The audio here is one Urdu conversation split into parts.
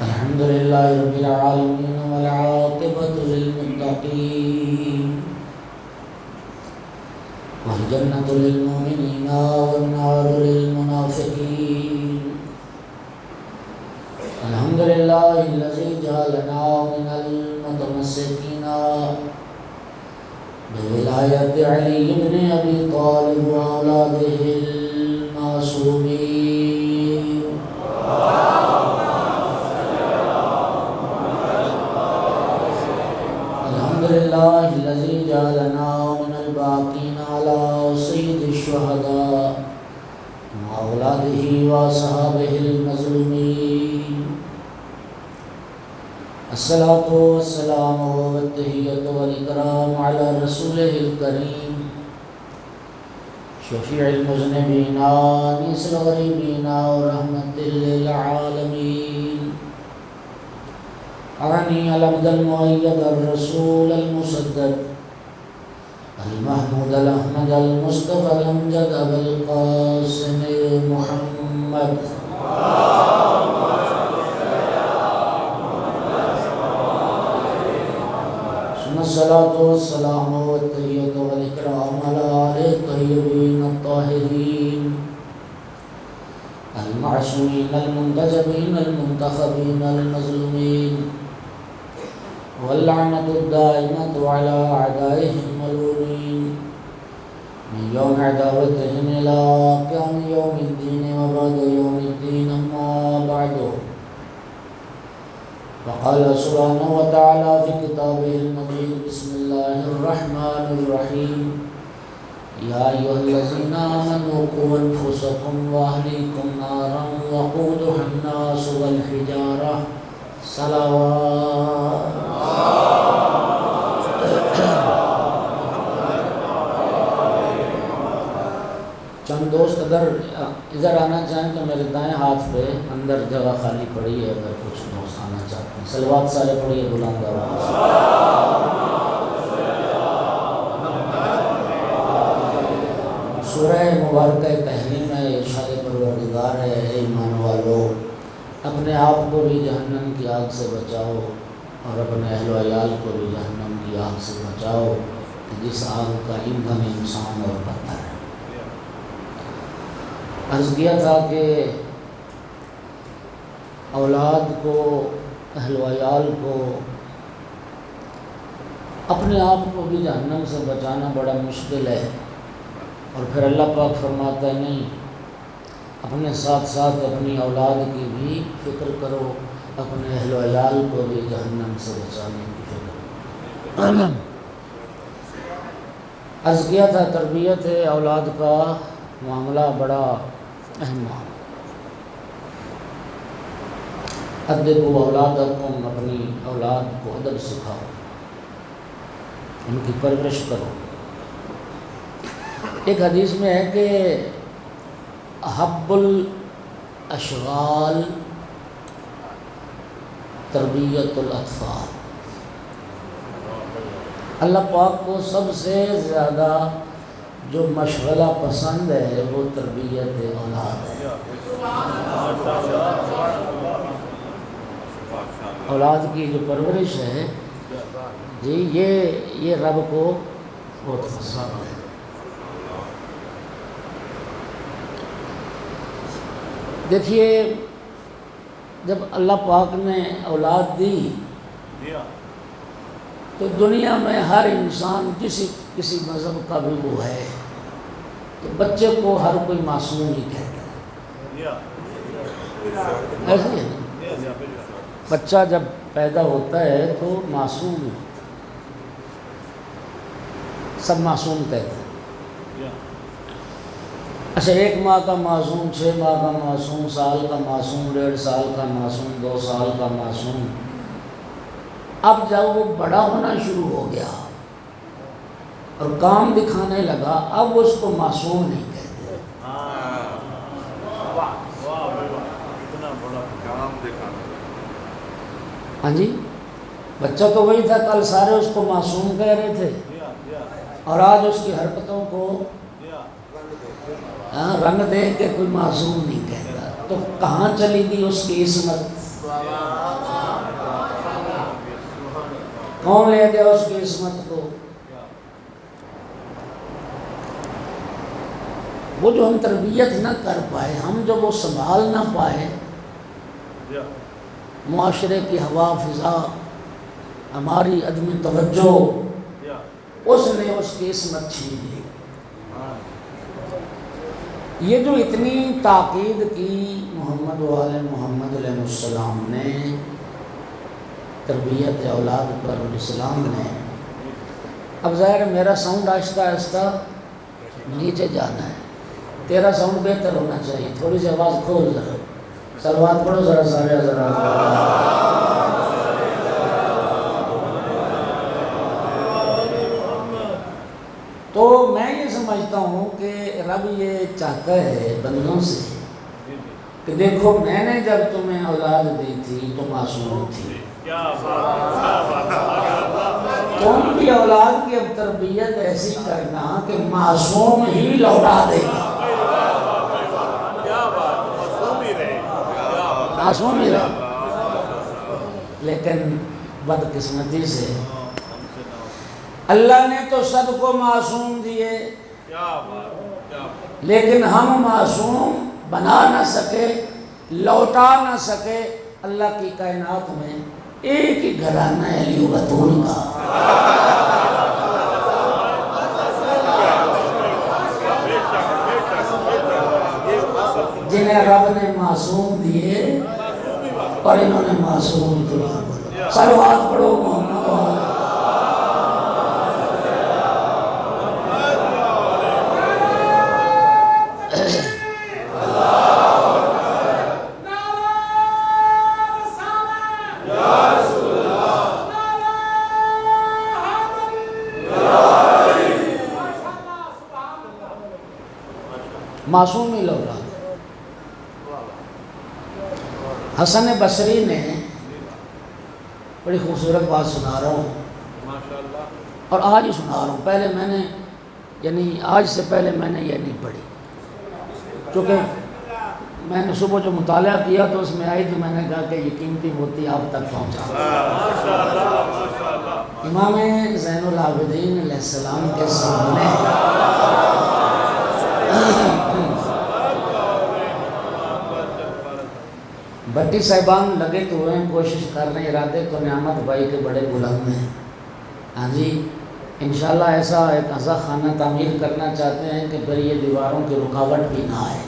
الحمد لله رب العالمين والعاقبة للمتقين والجنة للمؤمنين والنار للمنافقين. الحمد لله الذي جعلنا من المتمسكين بولاية علي بن أبي طالب وأولاده المعصومين. الحمد لله الذي جعلنا من الباقين على سيد الشهداء وأولاده وأصحابه المظلومين. الصلاة والسلام والتحية والإكرام على رسوله الكريم شفيع المذنبين أنيس الغريبين ورحمة للعالمين. أعني العبد المؤيد الرسول المسدد المحمود الأحمد المصطفى الأمجد أبا القاسم محمد. ثم الصلاة والسلام والتحية والإكرام على آله الطيبين الطاهرين المعصومين المنتجبين المنتخبين المظلومين، واللعنة الدائمة على أعدائهم الملعونين من يوم عداوتهم إلى قيام يوم الدين وبعد يوم الدين. أما بعد، وقال سبحانه وتعالى في كتابه المجيد: بسم الله الرحمن الرحيم. يا أيها الذين آمنوا قوا أنفسكم وأهليكم نارا وقودها الناس والحجارة. صلوات. چند دوست اگر ادھر آنا چاہیں تو میرے دائیں ہاتھ پہ اندر جگہ خالی پڑی ہے، اگر کچھ دوست آنا چاہتے ہیں. صلوات سارے پڑھیے بلند آواز. سورہ مبارکہ تحریم ہے، ارشاد پروردگار ہے: اے ایمان والو، اپنے آپ کو بھی جہنم کی آگ سے بچاؤ اور اپنے اہل و عیال کو بھی جہنم کی آگ سے بچاؤ کہ جس آگ کا ایندھن انسان اور پتھر ہے. عرض کیا تھا کہ اولاد کو، اہل و عیال کو، اپنے آپ کو بھی جہنم سے بچانا بڑا مشکل ہے، اور پھر اللہ پاک فرماتا ہے نہیں، اپنے ساتھ ساتھ اپنی اولاد کی بھی فکر کرو، اپنے اہل و عیال کو بھی جہنم سے بچانے کی فکر کرو. عرض کیا تھا تربیت اولاد کا معاملہ بڑا اہم معاملہ. ادبوا اولادکم، اپنی اولاد کو ادب سکھاؤ، ان کی پرورش کرو. ایک حدیث میں ہے کہ احب الاشغال تربیت الاطفال. اللہ پاک کو سب سے زیادہ جو مشغلہ پسند ہے وہ تربیت اولاد ہے. اولاد کی جو پرورش ہے جی، یہ رب کو بہت پسند ہے. دیکھیے، جب اللہ پاک نے اولاد دی تو دنیا میں ہر انسان کسی مذہب کا بھی وہ ہے، تو بچے کو ہر کوئی معصوم ہی کہتا ہے. ایسے ہی ہے نا؟ بچہ جب پیدا ہوتا ہے تو معصوم ہی ہوتا ہے، سب معصوم کہتے ہیں. اچھا، 1 ماہ کا معصوم، 6 ماہ کا معصوم، سال کا معصوم، 1.5 سال کا معصوم، 2 سال کا معصوم. اب جب وہ بڑا ہونا شروع ہو گیا اور کام دکھانے لگا، اب اس کو معصوم نہیں کہتے. ہاں جی، بچہ تو وہی تھا، کل سارے اس کو معصوم کہہ رہے تھے، اور آج اس کی حرکتوں کو رنگ دے کے کوئی معصوم نہیں کہتا. تو کہاں چلی گئی اس کی عصمت؟ کون لے گیا اس کی عصمت کو؟ وہ جو ہم تربیت نہ کر پائے، ہم جو وہ سنبھال نہ پائے، معاشرے کی ہوا فضا، ہماری عدم توجہ، اس نے اس کی عصمت چھین لی۔ یہ جو اتنی تاکید کی محمد و آل محمد علیہ السلام نے تربیت اولاد پر اور اسلام نے، اب ظاہر ہے میرا ساؤنڈ آہستہ آہستہ نیچے جانا ہے، تیرا ساؤنڈ بہتر ہونا چاہیے، تھوڑی سی آواز کھول ذرا، صلوات پڑھو ذرا سارے ذرا۔ تو میں یہ سمجھتا ہوں کہ رب یہ چاہتا ہے بندوں سے کہ دیکھو میں نے جب تمہیں اولاد دی تھی تو معصوم تھی، تم بھی اولاد کی اب تربیت ایسی کرنا کہ معصوم ہی لوٹا دے گا، معصوم ہی رہے۔ لیکن بدقسمتی سے اللہ نے تو سب کو معصوم دیے، لیکن ہم معصوم بنا نہ سکے، لوٹا نہ سکے۔ اللہ کی کائنات میں ایک ہی گھرانہ ہے علی و بطول کا، جنہیں رب نے معصوم دیے اور انہوں نے معصوم دیا۔ صلوات پڑھو محمد و معصوم ہی لوٹا۔ حسن بصری نے بڑی خوبصورت بات سنا رہا ہوں، اور آج ہی سنا رہا ہوں، پہلے میں نے یعنی آج سے پہلے میں نے یہ نہیں پڑھی، کیونکہ میں نے صبح جو مطالعہ کیا تو اس میں آئی تو میں نے کہا کہ یہ قیمتی موتی آپ تک پہنچا۔ امام زین العابدین علیہ السلام کے سامنے بھٹی صاحبان لگے تو ہوئے ہیں، کوشش کر رہے ہیں، ارادے تو نعمت بھائی کے بڑے بلند ہیں۔ ہاں جی انشاءاللہ ایسا ایک عزا خانہ تعمیر کرنا چاہتے ہیں کہ پھر یہ دیواروں کی رکاوٹ بھی نہ آئے۔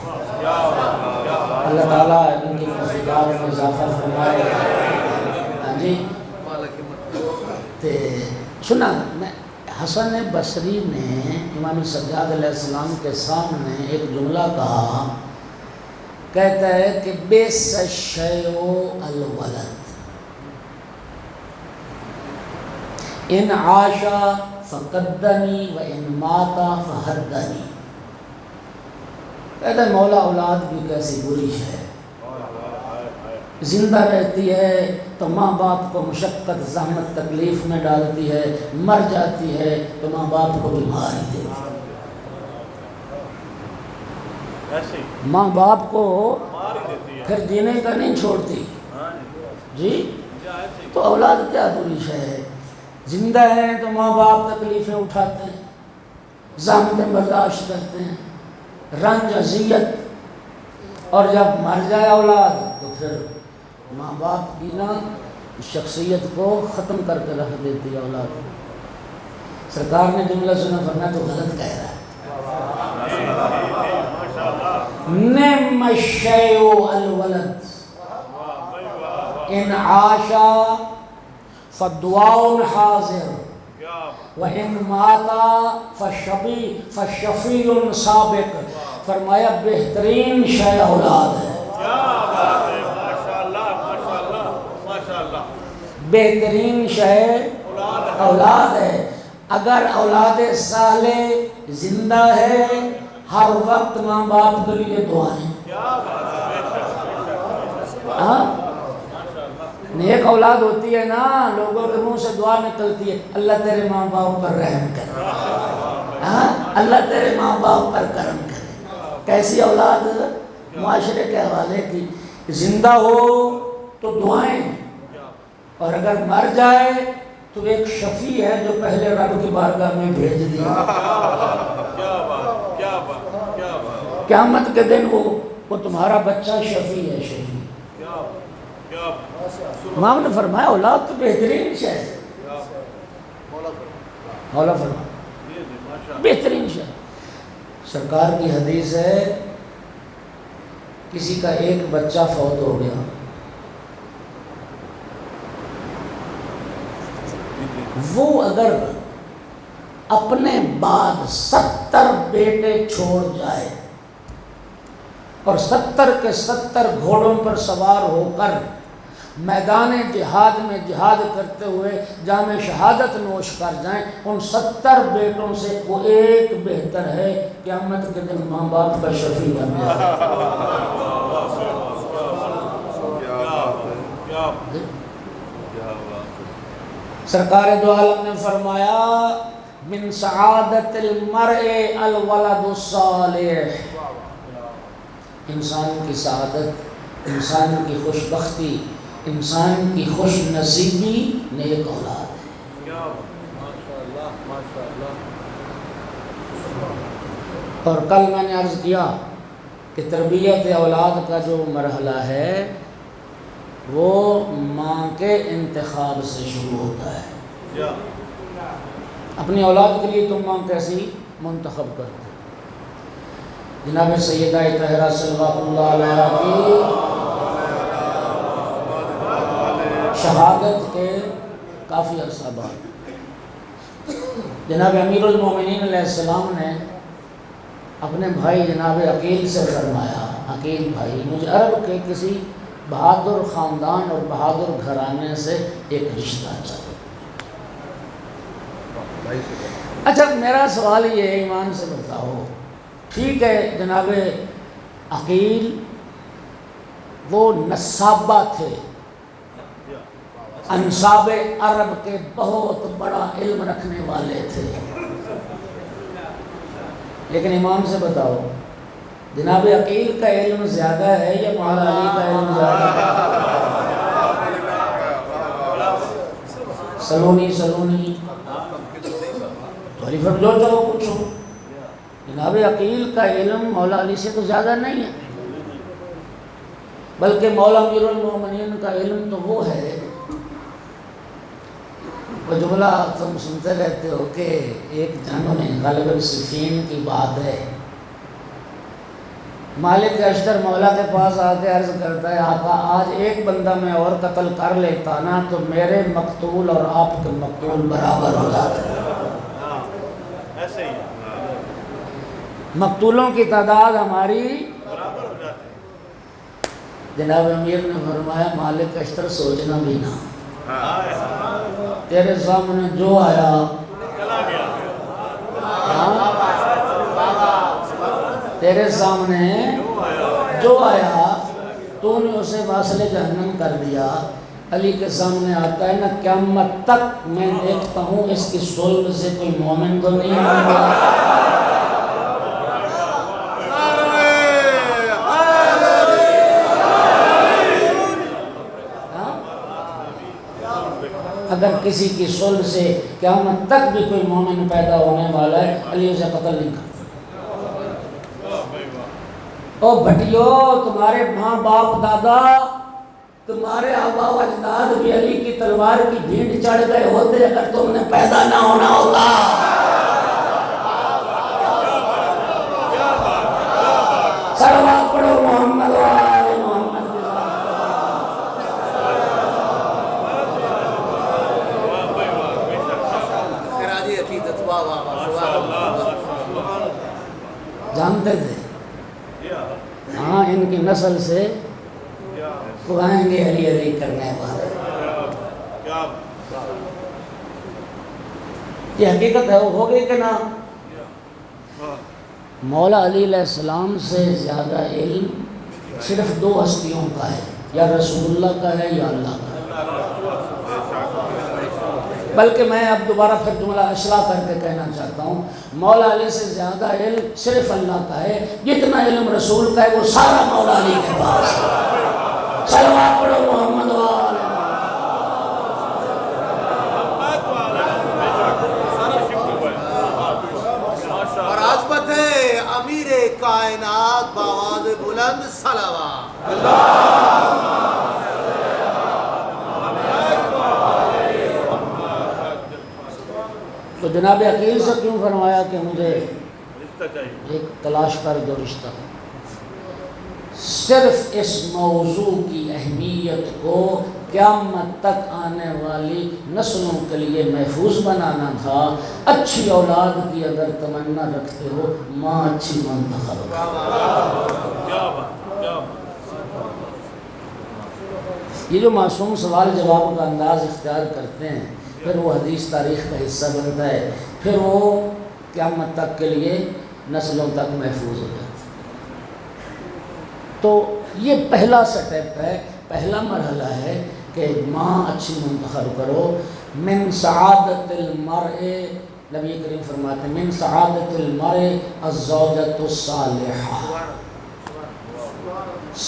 اللہ تعالیٰ ان کی توفیقات میں اضافہ فرمائے۔ ہاں جی سنا میں حسن بصری نے امام سجاد علیہ السلام کے سامنے ایک جملہ کہا، کہتا ہے کہ بیس الشیء الولد ان عاشا فقدنی و ان ماتا فحدنی۔ کہتا ہے مولا اولاد بھی کیسی بری ہے، زندہ رہتی ہے تو ماں باپ کو مشقت زحمت تکلیف میں ڈالتی ہے، مر جاتی ہے تو ماں باپ کو بھی مار ہی دیتی ہے، ماں باپ کو پھر جینے کا نہیں چھوڑتی۔ جی تو اولاد کیا بری ہے، زندہ ہے تو ماں باپ تکلیفیں اٹھاتے ہیں، زحمتیں برداشت کرتے ہیں، رنج اذیت، اور جب مر جائے اولاد تو پھر ماں باپ کی نا شخصیت کو ختم کر کے رکھ دیتی ہے اولاد۔ سرکار نے جملہ سنا، فرمایا تو غلط کہہ رہا ہے۔ نعم الشیء الولد ان عاشا فدعاء حاضر وَإِن مَاتَ فَشَفِيٌّ سابق۔ فرمایا بہترین شے اولاد ہے، بہترین شے اولاد ہے۔ اگر اولاد صالح زندہ ہے ہر وقت ماں باپ کے لیے دعائیں، نیک اولاد ہوتی ہے نا، لوگوں کے منہ سے دعا نکلتی ہے، اللہ تیرے ماں باپ پر رحم کرے، اللہ تیرے ماں باپ پر کرم کرے۔ کیسی اولاد؟ معاشرے کے حوالے کی، زندہ ہو تو دعائیں، اور اگر مر جائے تو ایک شفیع ہے جو پہلے رب کی بارگاہ میں بھیج دیا۔ قیامت کے دن وہ تمہارا بچہ شفیع ہے، شفیع۔ امام نے فرمایا اولاد تو بہترین شے ہے، مولا فرمایا بہترین شے۔ سرکار کی حدیث ہے کسی کا ایک بچہ فوت ہو گیا، وہ اگر اپنے بعد 70 بیٹے چھوڑ جائے اور 70 کے 70 گھوڑوں پر سوار ہو کر میدان جہاد میں جہاد کرتے ہوئے جام شہادت نوش کر جائیں، ان 70 بیٹوں سے وہ ایک بہتر ہے قیامت کے دن ماں باپ کا شفیع بن جائے۔ سرکار دو عالم نے فرمایا من سعادت المرء الولد الصالح، انسان کی سعادت، انسان کی خوش بختی، انسان کی خوش نصیبی نیک اولاد ہے۔ اور کل میں نے عرض کیا کہ تربیت اولاد کا جو مرحلہ ہے وہ ماں کے انتخاب سے شروع ہوتا ہے۔ اپنی اولاد کے لیے تم ماں کیسی منتخب کرتے؟ جناب سیدہ طاہرہ صلوات اللہ علیہا کی شہادت کے کافی عرصہ بعد جناب امیر المومنین علیہ السلام نے اپنے بھائی جناب عقیل سے فرمایا، عقیل بھائی مجھے عرب کے کسی بہادر خاندان اور بہادر گھرانے سے ایک رشتہ چاہیے۔ اچھا میرا سوال یہ ہے، ایمان سے بتاؤ، ٹھیک ہے جناب عقیل وہ نسابہ تھے، انساب عرب کے بہت بڑا علم رکھنے والے تھے، لیکن ایمان سے بتاؤ جناب عقیل کا علم زیادہ ہے یا مولا علی کا علم زیادہ ہے؟ سلونی تو علی فرم جو چاہو پوچھو، جناب عقیل کا علم مولا علی سے تو زیادہ نہیں ہے، بلکہ مولا امیر المومنین کا علم تو وہ ہے، وہ جملہ تم سنتے رہتے ہو کہ ایک جنگ میں غالباً صفین کی بات ہے، مالک اشتر مولا کے پاس آ کے عرض کرتا ہے آقا آج ایک بندہ میں اور قتل کر لیتا نا تو میرے مقتول اور آپ کے مقتول برابر ہو جاتے ہیں، مقتولوں کی تعداد ہماری برابر ہو جاتی ہے۔ جناب امیر نے فرمایا مالک اشتر سوچنا بھی نہ، تیرے سامنے جو آیا تیرے سامنے جو آیا تو نے اسے واصل جہنم کر دیا۔ علی کے سامنے آتا ہے نا قیامت تک میں دیکھتا ہوں اس کی صلب سے کوئی مومن تو نہیں ہوگا۔ اگر کسی کی صلب سے قیامت تک بھی کوئی مومن پیدا ہونے والا ہے علی اسے قتل نہیں کرتا۔ او بھٹیو تمہارے ماں باپ دادا تمہارے آبا و اجداد بھی علی کی تلوار کی بھینڈ چڑھ گئے ہوتے اگر تم نے پیدا نہ ہونا ہوتا۔ صلوات پڑھو محمد و آل محمد کے جانتے تھے ہاں ان کی نسل سے وہ آئیں گے علی علی کرنے والے۔ یہ حقیقت ہے، وہ ہو گئی کہ نہ؟ مولا علی علیہ السلام سے زیادہ علم صرف دو ہستیوں کا ہے، یا رسول اللہ کا ہے یا اللہ کا ہے۔ بلکہ میں اب دوبارہ پھر جملہ اصلاح کر کے کہنا چاہتا ہوں، مولا علی سے زیادہ علم صرف اللہ کا ہے، جتنا علم رسول کا ہے وہ سارا مولا علی کے پاس ہے۔ صلوات پڑھو محمد تو جناب عقیل سے کیوں فرمایا کہ مجھے ایک تلاش کر دو رشتہ؟ صرف اس موضوع کی اہمیت کو قیامت تک آنے والی نسلوں کے لیے محفوظ بنانا تھا۔ اچھی اولاد کی اگر تمنا رکھتے ہو، ماں اچھی منتخب کرو۔ یہ جو معصوم سوال جواب کا انداز اختیار کرتے ہیں، پھر وہ حدیث تاریخ کا حصہ بنتا ہے، پھر وہ قیامت تک کے لیے نسلوں تک محفوظ ہو جاتا ہے۔ تو یہ پہلا سٹیپ ہے، پہلا مرحلہ ہے کہ ماں اچھی منتخب کرو۔ من سعادت المرء، نبی کریم فرماتے ہیں من سعادت المرء الزوجۃ الصالحہ،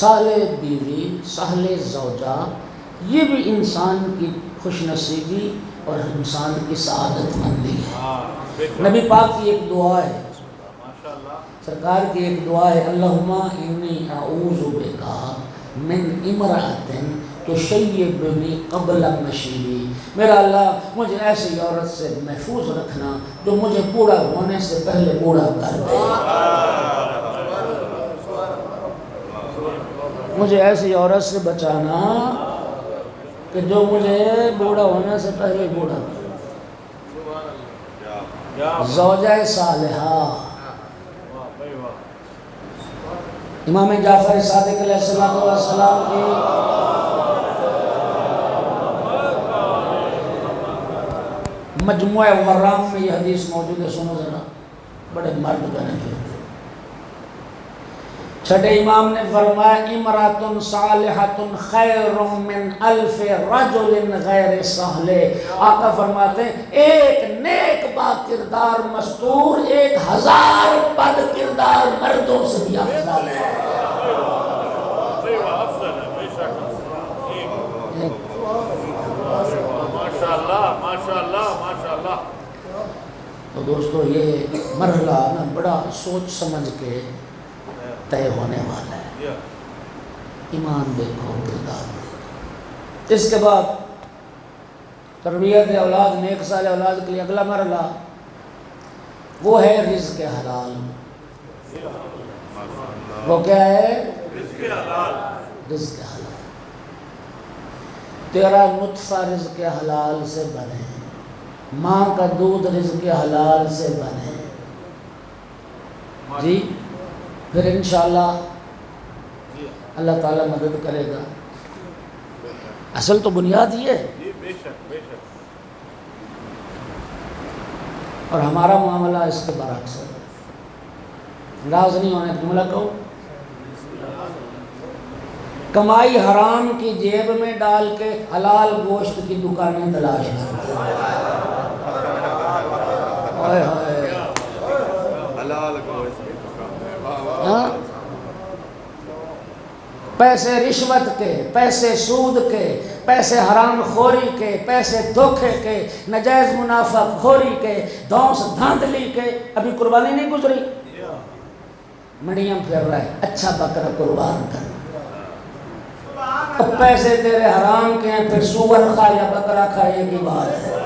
صالح بیوی، صالح زوجہ، یہ بھی انسان کی خوش نصیبی اور انسان کی سعادت مندی ہے۔ نبی پاک کی ایک دعا ہے، سرکار کی ایک دعا ہے، اللہم انی اعوذ بک من امرأۃ تشیبنی قبل مشیبی، میرا اللہ مجھے ایسی عورت سے محفوظ رکھنا جو مجھے بوڑھا ہونے سے پہلے بوڑھا کر دے، مجھے ایسی عورت سے بچانا کہ جو مجھے بوڑھا ہونے سے پہلے بوڑھا کر دے۔ زوجہ صالحہ، امام جعفر صادق علیہ السلام کی مجموعہ ورام میں یہ حدیث موجود ہے، سنو ذرا، بڑے مرد بنے ہوتے۔ چھٹے امام نے فرمایا امرأۃ صالحۃ خیر من الف رجل غیر صالح، آقا فرماتے ہیں ایک نیک با کردار مستور 1000 بد کردار مردوں سے بھی افضل ہے۔ ماشاءاللہ۔ تو دوستو یہ مرحلہ نا بڑا سوچ سمجھ کے طے ہونے والا ہے۔ ایمان دیکھو، کردار دیکھو۔ اس کے بعد تربیت اولاد، نیک صالح اولاد کے لیے اگلا مرحلہ وہ ہے رزق حلال۔ وہ کیا ہے؟ رزق حلال۔ تیرا نطفہ رزق حلال سے بنے، ماں کا دودھ رزق حلال سے بنے، جی پھر انشاءاللہ اللہ تعالیٰ مدد کرے گا۔ اصل تو بنیاد یہ ہے، اور ہمارا معاملہ اس کے برعکس ہے۔ ناراض نہیں ہونے کا جملہ کہو، کمائی حرام کی جیب میں ڈال کے حلال گوشت کی دکانیں تلاش کرتے ہیں۔ پیسے رشوت کے، پیسے سود کے، پیسے حرام خوری کے، پیسے دھوکے کے، نجائز منافع خوری کے، دھونس دھاندلی کے۔ ابھی قربانی نہیں گزری، منڈیاں پھر رہا ہے، اچھا بکرا قربان کر، اب پیسے تیرے حرام کے ہیں، پھر سور کھا یا بکرا کھا، یہ کی بات ہے۔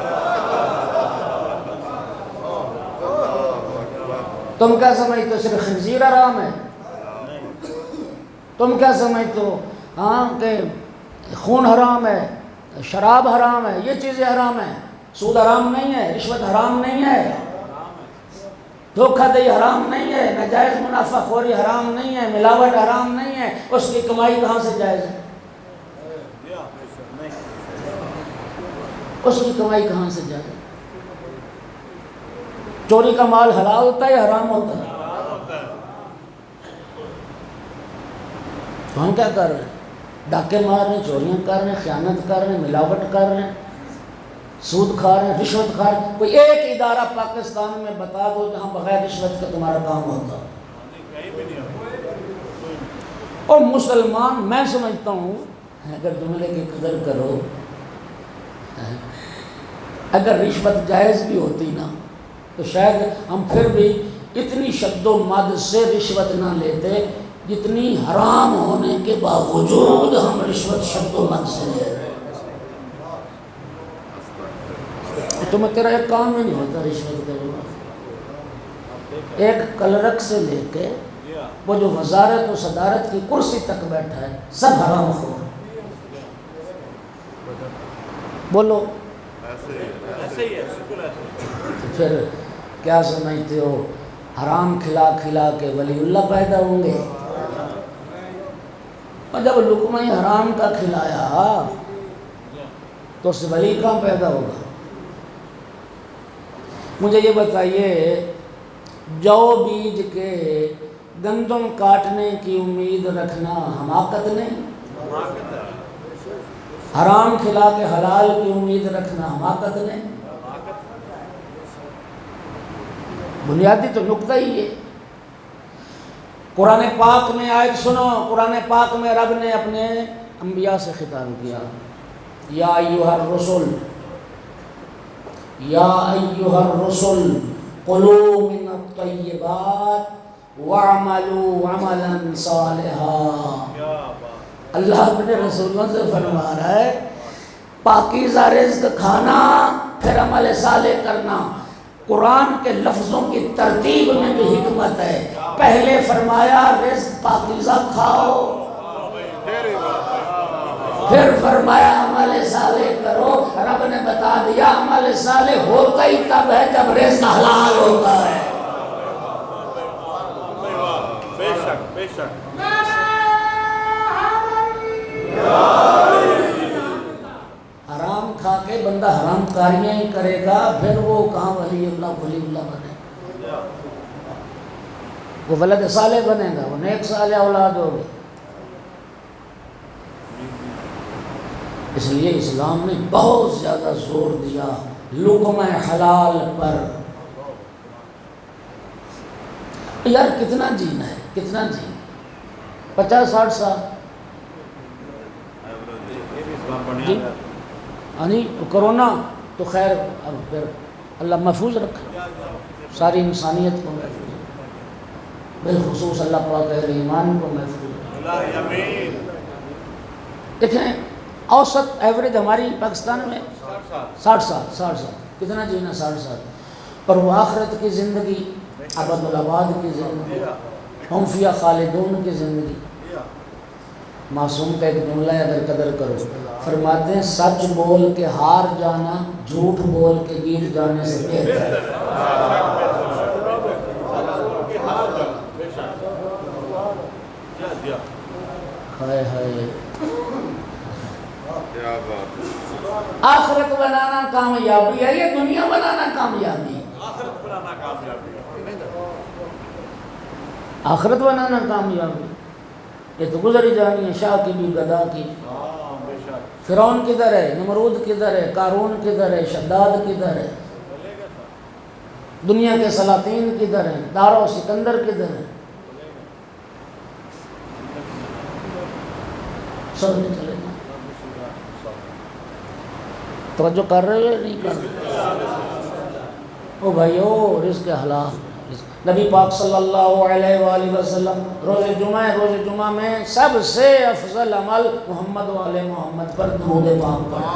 تم کیا سمجھتے ہو صرف خنزیر حرام ہے؟ تم کیا سمجھتے ہو ہاں کہ خون حرام ہے، شراب حرام ہے، یہ چیزیں حرام ہیں؟ سود حرام نہیں ہے، رشوت حرام نہیں ہے، دھوکہ دہی حرام نہیں ہے، ناجائز منافع خوری حرام نہیں ہے، ملاوٹ حرام نہیں ہے۔ اس کی کمائی کہاں سے جائز ہے؟ اس کی کمائی کہاں سے جائز ہے؟ چوری کا مال حلال ہوتا ہے یا حرام ہوتا ہے؟ تو ہم کیا کر رہے ہیں؟ ڈاکے مار رہے ہیں، چوریاں کر رہے ہیں، خیانت کر رہے ہیں، ملاوٹ کر رہے ہیں، سود کھا رہے ہیں، رشوت کھا رہے ہیں۔ کوئی ایک ادارہ پاکستان میں بتا دو جہاں بغیر رشوت کا تمہارا کام ہوتا۔ اور مسلمان، میں سمجھتا ہوں اگر جملے کی قدر کرو، اگر رشوت جائز بھی ہوتی نا تو شاید ہم پھر بھی اتنی شد و مد سے رشوت نہ لیتے جتنی حرام ہونے کے باوجود ہم رشوت شد و مد سے لے رہے ہیں۔ تمہیں تیرا ایک کام ہی نہیں ہوتا رشوت کے بعد. ایک کلرک سے لے کے وہ جو وزارت و صدارت کی کرسی تک بیٹھا ہے سب حرام خور. بولو پھر کیا سمجھتے ہو حرام کھلا کھلا کے ولی اللہ پیدا ہوں گے؟ اور جب لقمہ حرام کا کھلایا تو اس ولی کہاں پیدا ہوگا؟ مجھے یہ بتائیے جو بیج کے گندم کاٹنے کی امید رکھنا حماقت نہیں؟ حرام کھلا کے حلال کی امید رکھنا حماقت نہیں؟ بنیادی تو نقطہ ہی ہے. قرآن پاک میں آیت سنو، قرآن پاک میں رب نے اپنے انبیاء سے خطاب کیا، یا ایھا الرسل، یا ایھا الرسل قلوا من الطیبات واعملوا عملا صالحا. اللہ اپنے رسولوں سے فرما رہا ہے پاکیزہ رزق کھانا پھر عمل صالح کرنا. قرآن کے لفظوں کی ترتیب میں بھی حکمت ہے. پہلے فرمایا رزق پاکیزہ کھاؤ، پھر فرمایا عمل صالح کرو. رب نے بتا دیا عمل صالح ہوتا ہی تب ہے جب رزق حلال ہوتا ہے. بے شک بے شک. حرام کھا کے بندہ حرام کاریاں ہی کرے گا پھر وہ کہاں ولی اللہ بنے گا؟ وہ ولد صالح بنے گا، وہ نیک صالح اولاد ہوگی. اس لیے اسلام نے بہت زیادہ زور دیا لقمہ حلال پر. یار کتنا جینا ہے، کتنا جینا، 50-60 سال جی. یعنی کرونا تو خیر اب پھر اللہ محفوظ رکھا، ساری انسانیت کو محفوظ رکھا، بالخصوص اللہ پاک اہل ایمان کو محفوظ رکھا. دیکھیں اوسط ایوریج ہماری پاکستان میں 60 سال. کتنا جینا 60 سال. اور وہ آخرت کی زندگی، ابد الآباد کی زندگی، ہم فیہا خالدون کی زندگی. معصوم کا ایک جملہ ہے اگر قدر کرو، فرماتے ہیں سچ بول کے ہار جانا جھوٹ بول کے گیر جانے سے بہتر ہے. ہائے ہائے. آخرت بنانا کامیابی ہے، یہ دنیا بنانا کامیابی ہے. آخرت بنانا کامیابی یہ تو گزر ہی جانی ہے. شاہ کی بھی گدا کی. فرعون کدھر ہے، نمرود کدھر ہے، قارون کدھر ہے، شداد کدھر ہے، دنیا کے سلاطین کدھر ہیں، دارو سکندر کدھر ہے، سب نہیں چلے گا. توجہ کر رہے ہو نہیں کر رہے؟ او بھائیو رزق حلال. نبی پاک صلی اللہ علیہ وآلہ وسلم روز جمعہ میں سب سے افضل عمل محمد و آل محمد پر درود پاک پڑھنا.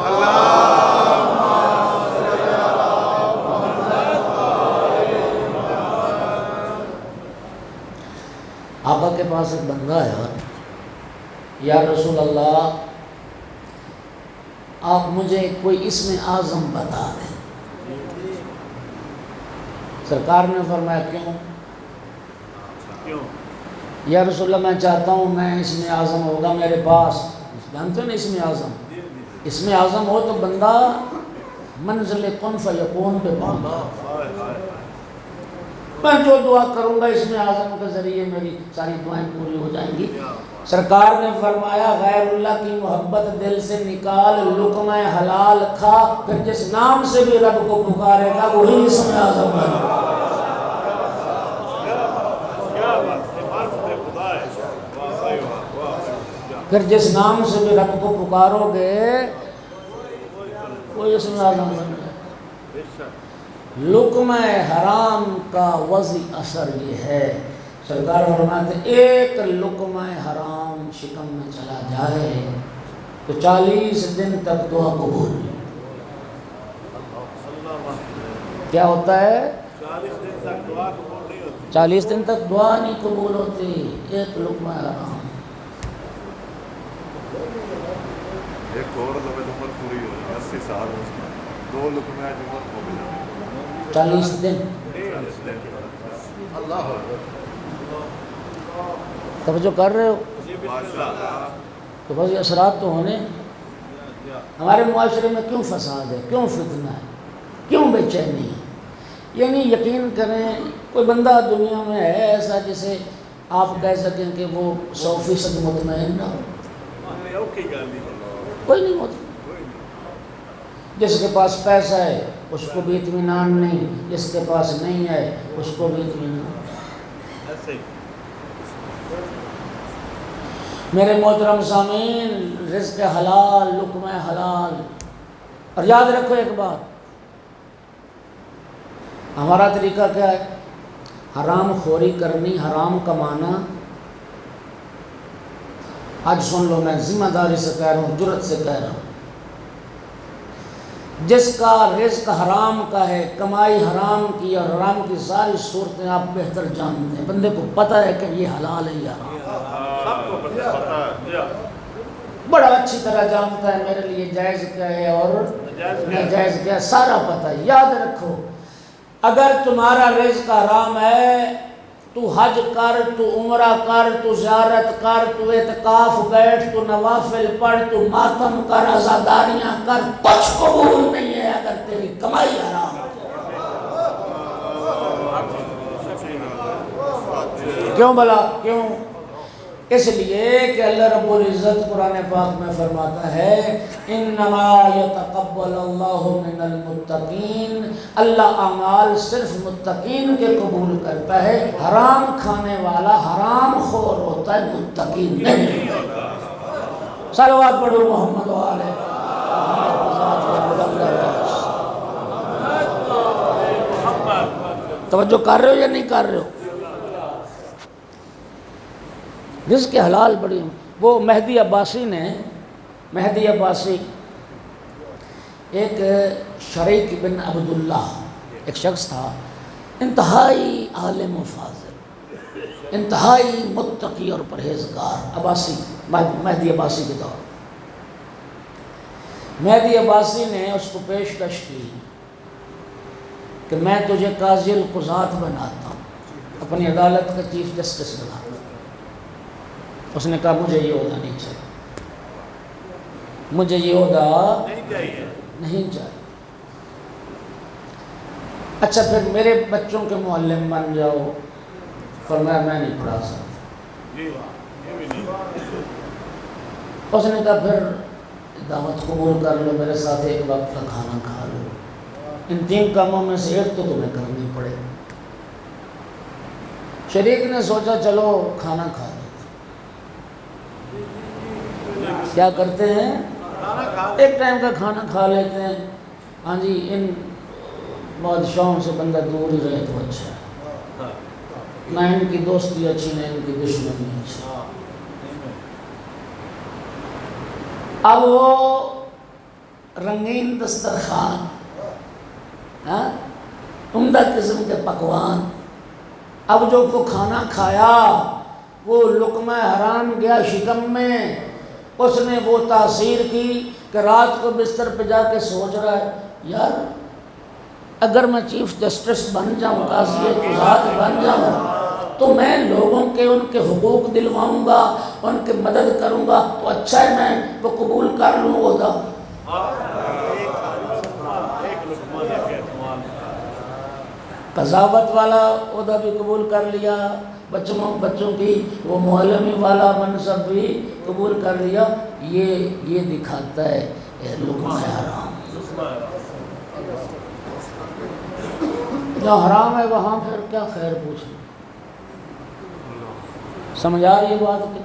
آقا کے پاس ایک بندہ آیا، یا رسول اللہ آپ مجھے کوئی اسم اعظم بتا دیں. سرکار نے فرمایا کیوں؟ یا رسول اللہ میں چاہتا ہوں میں اسم اعظم ہوگا میرے پاس. جانتے ہو نا اسم اعظم؟ اسم اعظم ہو تو بندہ منزل کن فیکون پہ پہنچتا. میں جو دعا کروں گا اسم اعظم کے ذریعے میری ساری دعائیں پوری ہو جائیں گی. سرکار نے فرمایا غیر اللہ کی محبت دل سے نکال، لقمہ حلال کھا، پھر جس نام سے بھی رب کو پکارے گا وہی اسم اعظم بنے. پھر جس نام سے بھی رب کو پکارو گے وہ اسم اعظم بنے. لقمہ حرام کا وضعی اثر یہ ہے، سرکار فرماتے ایک لقمہ حرام شکم میں چلا جائے تو 40 دن تک دعا قبول. کیا ہوتا ہے؟ 40 دن تک دعا قبول نہیں ہوتی. 40 دن تک دعا نہیں قبول ہوتی. ایک لقمہ حرام. ایک اور دفعہ عمر پوری ہو جائے 80 سال اس میں 2 لقمے عمر ہو گئے 40 دن. 40 دن. اللہ توجہ کر رہے ہو؟ ماشاءاللہ. تو بس یہ اثرات تو ہونے. ہمارے معاشرے میں کیوں فساد ہے، کیوں فتنہ ہے، کیوں بے چینی ہے؟ یعنی یقین کریں کوئی بندہ دنیا میں ہے ایسا جسے آپ کہہ سکیں کہ وہ 100% مطمئن نہ ہو؟ کوئی نہیں ہوتا. جس کے پاس پیسہ ہے اس کو بھی اطمینان نہیں، جس کے پاس نہیں ہے اس کو بھی اطمینان. میرے محترم سامعین، رزق حلال، لقمہ حلال. اور یاد رکھو ایک بات، ہمارا طریقہ کیا ہے؟ حرام خوری کرنی، حرام کمانا. آج سن لو، میں ذمہ داری سے کہہ رہا ہوں، جرأت سے کہہ رہا ہوں، جس کا رزق حرام کا ہے، کمائی حرام کی اور حرام کی ساری صورتیں آپ بہتر جانتے ہیں. بندے کو پتہ ہے کہ یہ حلال ہے یا حرام، سب کو پتہ ہے. بڑا اچھی طرح جانتا ہے میرے لیے جائز کیا ہے اور ناجائز کیا ہے، سارا پتہ ہے. یاد رکھو، اگر تمہارا رزق حرام ہے تو حج کر، تو عمرہ کر، تو زیارت کر، تو اعتکاف بیٹھ، تو نوافل پڑھ، تو ماتم کر، عزاداریاں کر، کچھ قبول نہیں ہے اگر تیری کمائی حرام ہے. کیوں بلا؟ کیوں؟ اس لیے کہ اللہ رب العزت قرآن پاک میں فرماتا ہے انما یتقبل اللہ من المتقین. اللہ اعمال صرف متقین کے قبول کرتا ہے. حرام کھانے والا حرام خور ہوتا ہے، متقین نہیں ہوتا. صلوات پڑھو محمد و آلہ محمد. توجہ کر رہے ہو یا نہیں کر رہے ہو؟ رزق حلال بڑی. وہ مہدی عباسی ایک شریک بن عبداللہ ایک شخص تھا، انتہائی عالم و فاضل، انتہائی متقی اور پرہیزگار. عباسی، مہدی عباسی کے دور. مہدی عباسی نے اس کو پیشکش کی کہ میں تجھے قاضی القضات بناتا ہوں، اپنی عدالت کا چیف جسٹس بناتا ہوں. اس نے کہا مجھے یہ عہدہ نہیں چاہیے، مجھے یہ عہدہ نہیں چاہیے. اچھا پھر میرے بچوں کے معلم بن جاؤ. فرمایا میں نہیں پڑھا سکتا. اس نے کہا پھر دعوت قبول کر لو، میرے ساتھ ایک وقت کا کھانا کھا لو. ان 3 کاموں میں سے ایک تو تمہیں کرنی پڑے. شریک نے سوچا چلو کھانا کھا لو. کیا کرتے ہیں؟ ایک ٹائم کا کھانا کھا لیتے ہیں. ہاں جی، ان بادشاہوں سے بندہ دور ہی رہے تو اچھا ہے. نہ ان کی دوستی اچھی، نہ ان کی دشمنی اچھی. اب وہ رنگین دسترخوان، عمدہ قسم کے پکوان. اب جو کو کھانا کھایا وہ لقمہ حرام گیا شکم میں. اس نے وہ تاثیر کی کہ رات کو بستر پہ جا کے سوچ رہا ہے یار اگر میں چیف جسٹس بن جاؤں، قاضی قضات بن جاؤں، تو میں لوگوں کے ان کے حقوق دلواؤں گا، ان کی مدد کروں گا، تو اچھا ہے میں وہ قبول کر لوں عہدہ. قضاوت والا عہدہ بھی قبول کر لیا، بچوں کی وہ معلمی والا منصب بھی قبول کر لیا. یہ دکھاتا ہے لقمہ حرام. جہاں حرام ہے وہاں پھر کیا خیر پوچھنا. سمجھ آ رہی ہے بات کی؟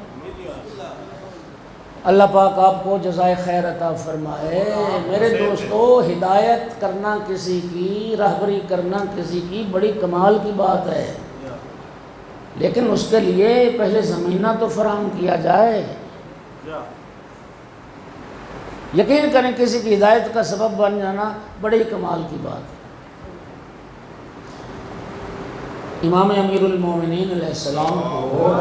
اللہ پاک آپ کو جزائے خیر عطا فرمائے. میرے دوستو، ہدایت کرنا کسی کی، رہبری کرنا کسی کی بڑی کمال کی بات ہے، لیکن اس کے لیے پہلے زمینہ تو فراہم کیا جائے. یقین کریں کسی کی ہدایت کا سبب بن جانا بڑے ہی کمال کی بات ہے۔ امام امیر المومنین علیہ السلام کو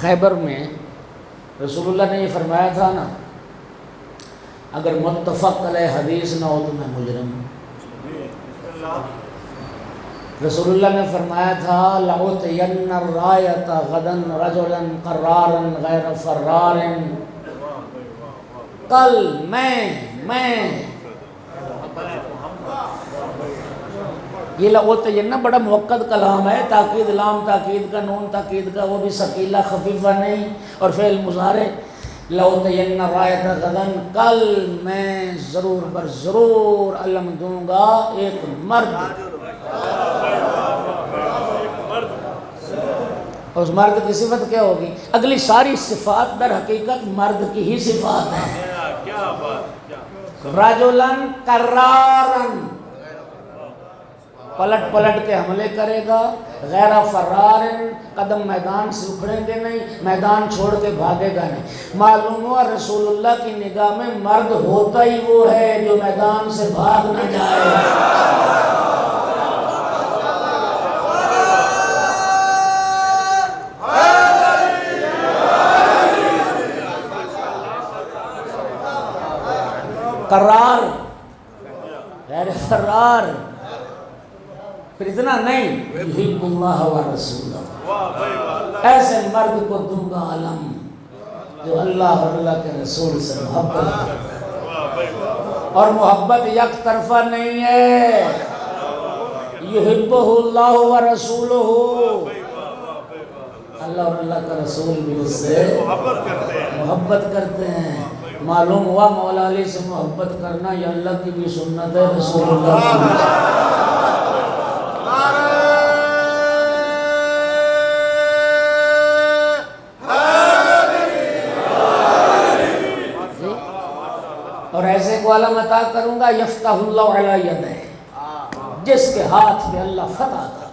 خیبر میں رسول اللہ نے یہ فرمایا تھا نا، اگر متفق علیہ حدیث نہ ہو تو میں مجرم ہوں۔ رسول اللہ نے فرمایا تھا لَأُعْطِيَنَّ الرَّایَةَ غَدًا رَجُلًا قَرَّارًا غَیْرَ فَرَّارٍ۔ کل میں یہ لَأُعْطِيَنَّ بڑا موقت کلام ہے، تاکید لام تاکید کا، نون تاکید کا، وہ بھی ثقیلہ خفیفہ نہیں، اور فعل مضارع لَأُعْطِيَنَّ الرَّایَةَ غَدًا، کل میں ضرور بر ضرور علم دوں گا ایک مرد، اس مرد کی صفت کیا ہوگی؟ اگلی ساری صفات در حقیقت مرد کی ہی صفات ہیں۔ رجلاً کرارن، پلٹ پلٹ کے حملے کرے گا، غیر فرارن، قدم میدان سے اکھڑیں گے نہیں، میدان چھوڑ کے بھاگے گا نہیں۔ معلوم ہوا رسول اللہ کی نگاہ میں مرد ہوتا ہی وہ ہے جو میدان سے بھاگ نہ جائے۔ قرار، غیر فرار، پھر اتنا نہیں، یحب اللہ و رسولہ، ایسے مرد کو دوں گا علم جو اللہ اور اللہ کے رسول سے محبت کرتا ہے، اور محبت یک طرفہ نہیں ہے، یحبہ اللہ و رسولہ، اللہ اور اللہ کا رسول بھی اس سے محبت کرتے ہیں۔ معلوم ہوا مولا علی سے محبت کرنا یہ اللہ کی بھی سنت ہے، رسول اللہ کی بھی۔ اور ایسے کو علم عطا کروں گا یفتح اللہ علی یدہ، جس کے ہاتھ میں اللہ فتح تھا،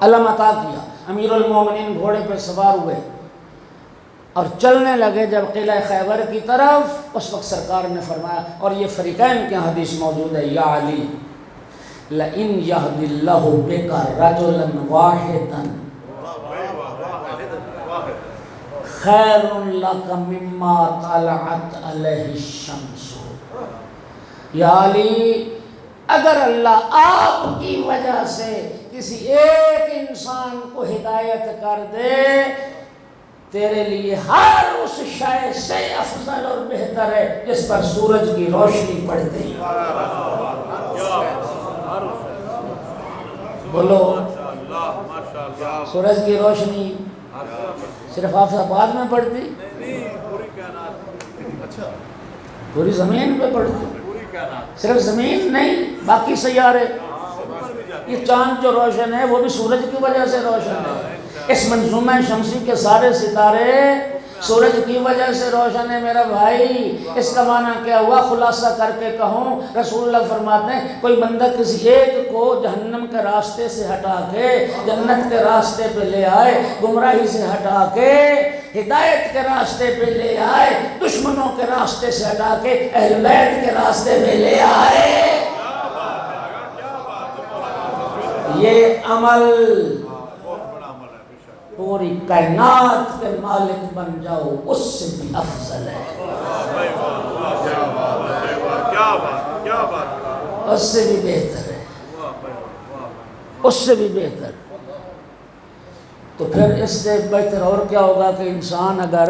علم عطا کیا۔ امیر المومنین گھوڑے پہ سوار ہوئے اور چلنے لگے جب قلعہ خیبر کی طرف، اس وقت سرکار نے فرمایا، اور یہ فریقین کے حدیث موجود ہے، یا علی لَإِنْ يَهْدِ اللَّهُ بِكَ رَجُلًا وَاحِدًا خَيْرٌ لَكَ مِمَّا طَلَعَتْ عَلَيْهِ الشَّمْسُ۔ یا علی، اگر اللہ آپ کی وجہ سے کسی ایک انسان کو ہدایت کر دے، تیرے لیے ہر اس شے سے افضل اور بہتر ہے جس پر سورج کی روشنی پڑتی ہے۔ بولو، سورج کی روشنی صرف حافظ آباد میں پڑتی، پوری زمین پہ پڑتی، صرف زمین نہیں، باقی سیارے، یہ چاند جو روشن ہے وہ بھی سورج کی وجہ سے روشن ہے۔ اس منظومہ شمسی کے سارے ستارے سورج کی وجہ سے روشن ہے میرا بھائی۔ اس کا معنی کیا ہوا؟ خلاصہ کر کے کہوں، رسول اللہ فرماتے ہیں کوئی بندہ کسی ایک کو جہنم کے راستے سے ہٹا کے جنت کے راستے پہ لے آئے، گمراہی سے ہٹا کے ہدایت کے راستے پہ لے آئے، دشمنوں کے راستے سے ہٹا کے اہل بیت کے راستے پہ لے آئے، یہ عمل پوری کائنات کے مالک بن جاؤ اس سے بھی افضل ہے، اس سے بھی بہتر ہے، اس سے بھی بہتر۔ تو پھر اس سے بہتر اور کیا ہوگا کہ انسان اگر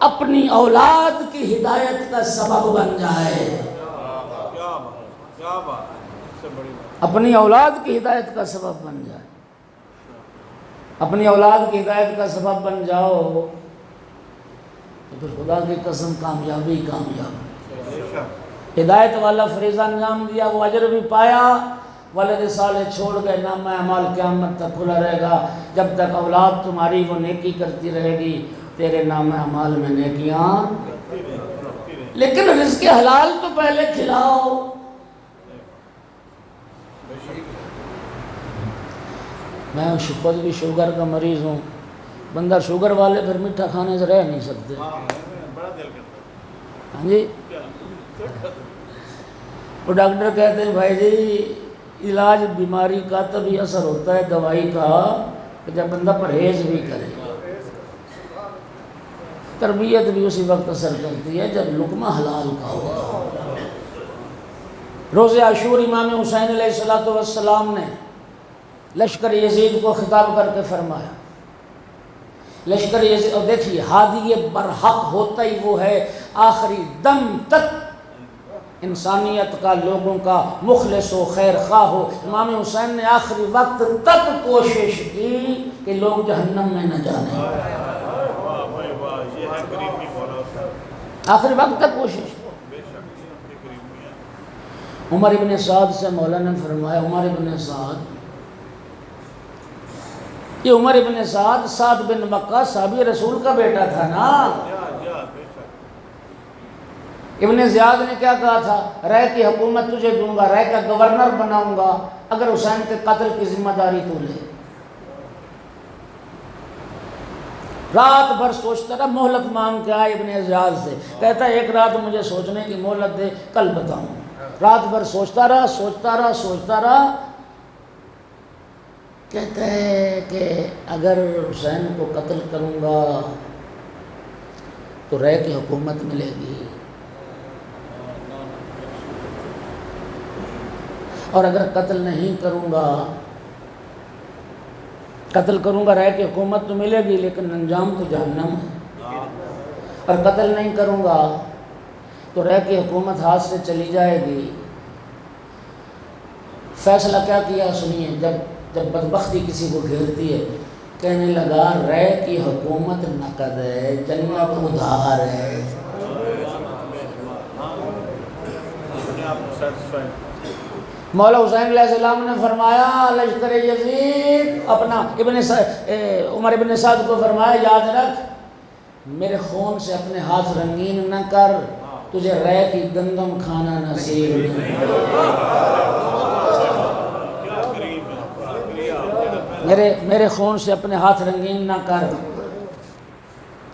اپنی اولاد کی ہدایت کا سبب بن جائے، اپنی اولاد کی ہدایت کا سبب بن جائے، اپنی اولاد کی ہدایت کا سبب بن جاؤ تو پھر خدا کی قسم کامیابی کامیاب۔ ہدایت والا فریضہ انجام دیا، وہ اجر بھی پایا، والد صالح چھوڑ گئے، نامہ اعمال قیامت تک کھلا رہے گا۔ جب تک اولاد تمہاری وہ نیکی کرتی رہے گی، تیرے نامہ اعمال میں نیکیاں، لیکن رزق حلال تو پہلے کھلاؤ۔ میں خود بھی شوگر کا مریض ہوں. بندہ شوگر والے پھر میٹھا کھانے سے رہ نہیں سکتے. بڑا دل کرتا ہاں جی. وہ ڈاکٹر کہتے ہیں بھائی جی علاج بیماری کا تبھی اثر ہوتا ہے دوائی کا کہ جب بندہ پرہیز بھی کرے. تربیت بھی اسی وقت اثر کرتی ہے جب لقمہ حلال کا ہوگا. روز عاشور امام حسین علیہ السلام نے لشکر یزید کو خطاب کر کے فرمایا لشکر یزید. اور دیکھیے ہادی برحق ہوتا ہی وہ ہے آخری دم تک انسانیت کا لوگوں کا مخلص و خیر خواہ ہو. امام حسین نے آخری وقت تک کوشش کی کہ لوگ جہنم میں نہ جانے. آخری وقت تک کوشش. عمر ابن سعد سے مولانا نے فرمایا عمر ابن سعد یہ عمر ابن سعد سعد بن مکہ صحابی رسول کا بیٹا تھا نا. ابن زیاد نے کیا کہا تھا رائے کی حکومت تجھے دوں گا رائے کا گورنر بناؤں گا اگر حسین کے قتل کی ذمہ داری تو لے. رات بھر سوچتا رہا مہلت مانگ کے آئے ابن زیاد سے کہتا ہے ایک رات مجھے سوچنے کی مہلت دے کل بتاؤں. رات بھر سوچتا رہا کہتا ہے کہ اگر حسین کو قتل کروں گا تو رائے کی حکومت ملے گی اور اگر قتل نہیں کروں گا رائے کی حکومت تو ملے گی لیکن انجام تو جہنم ہے. اور قتل نہیں کروں گا تو رائے کی حکومت ہاتھ سے چلی جائے گی. فیصلہ کیا کیا سنیے. جب بدبختی کسی کو گھیرتی ہے کہنے لگا رائے کی حکومت نقد ہے جنت ادھار ہے. مولا حسین علیہ السلام نے فرمایا لشکر یزید اپنا عمر ابن سعد کو فرمایا یاد رکھ میرے خون سے اپنے ہاتھ رنگین نہ کر تجھے رائے کی گندم کھانا نصیب نہیں. میرے خون سے اپنے ہاتھ رنگین نہ کر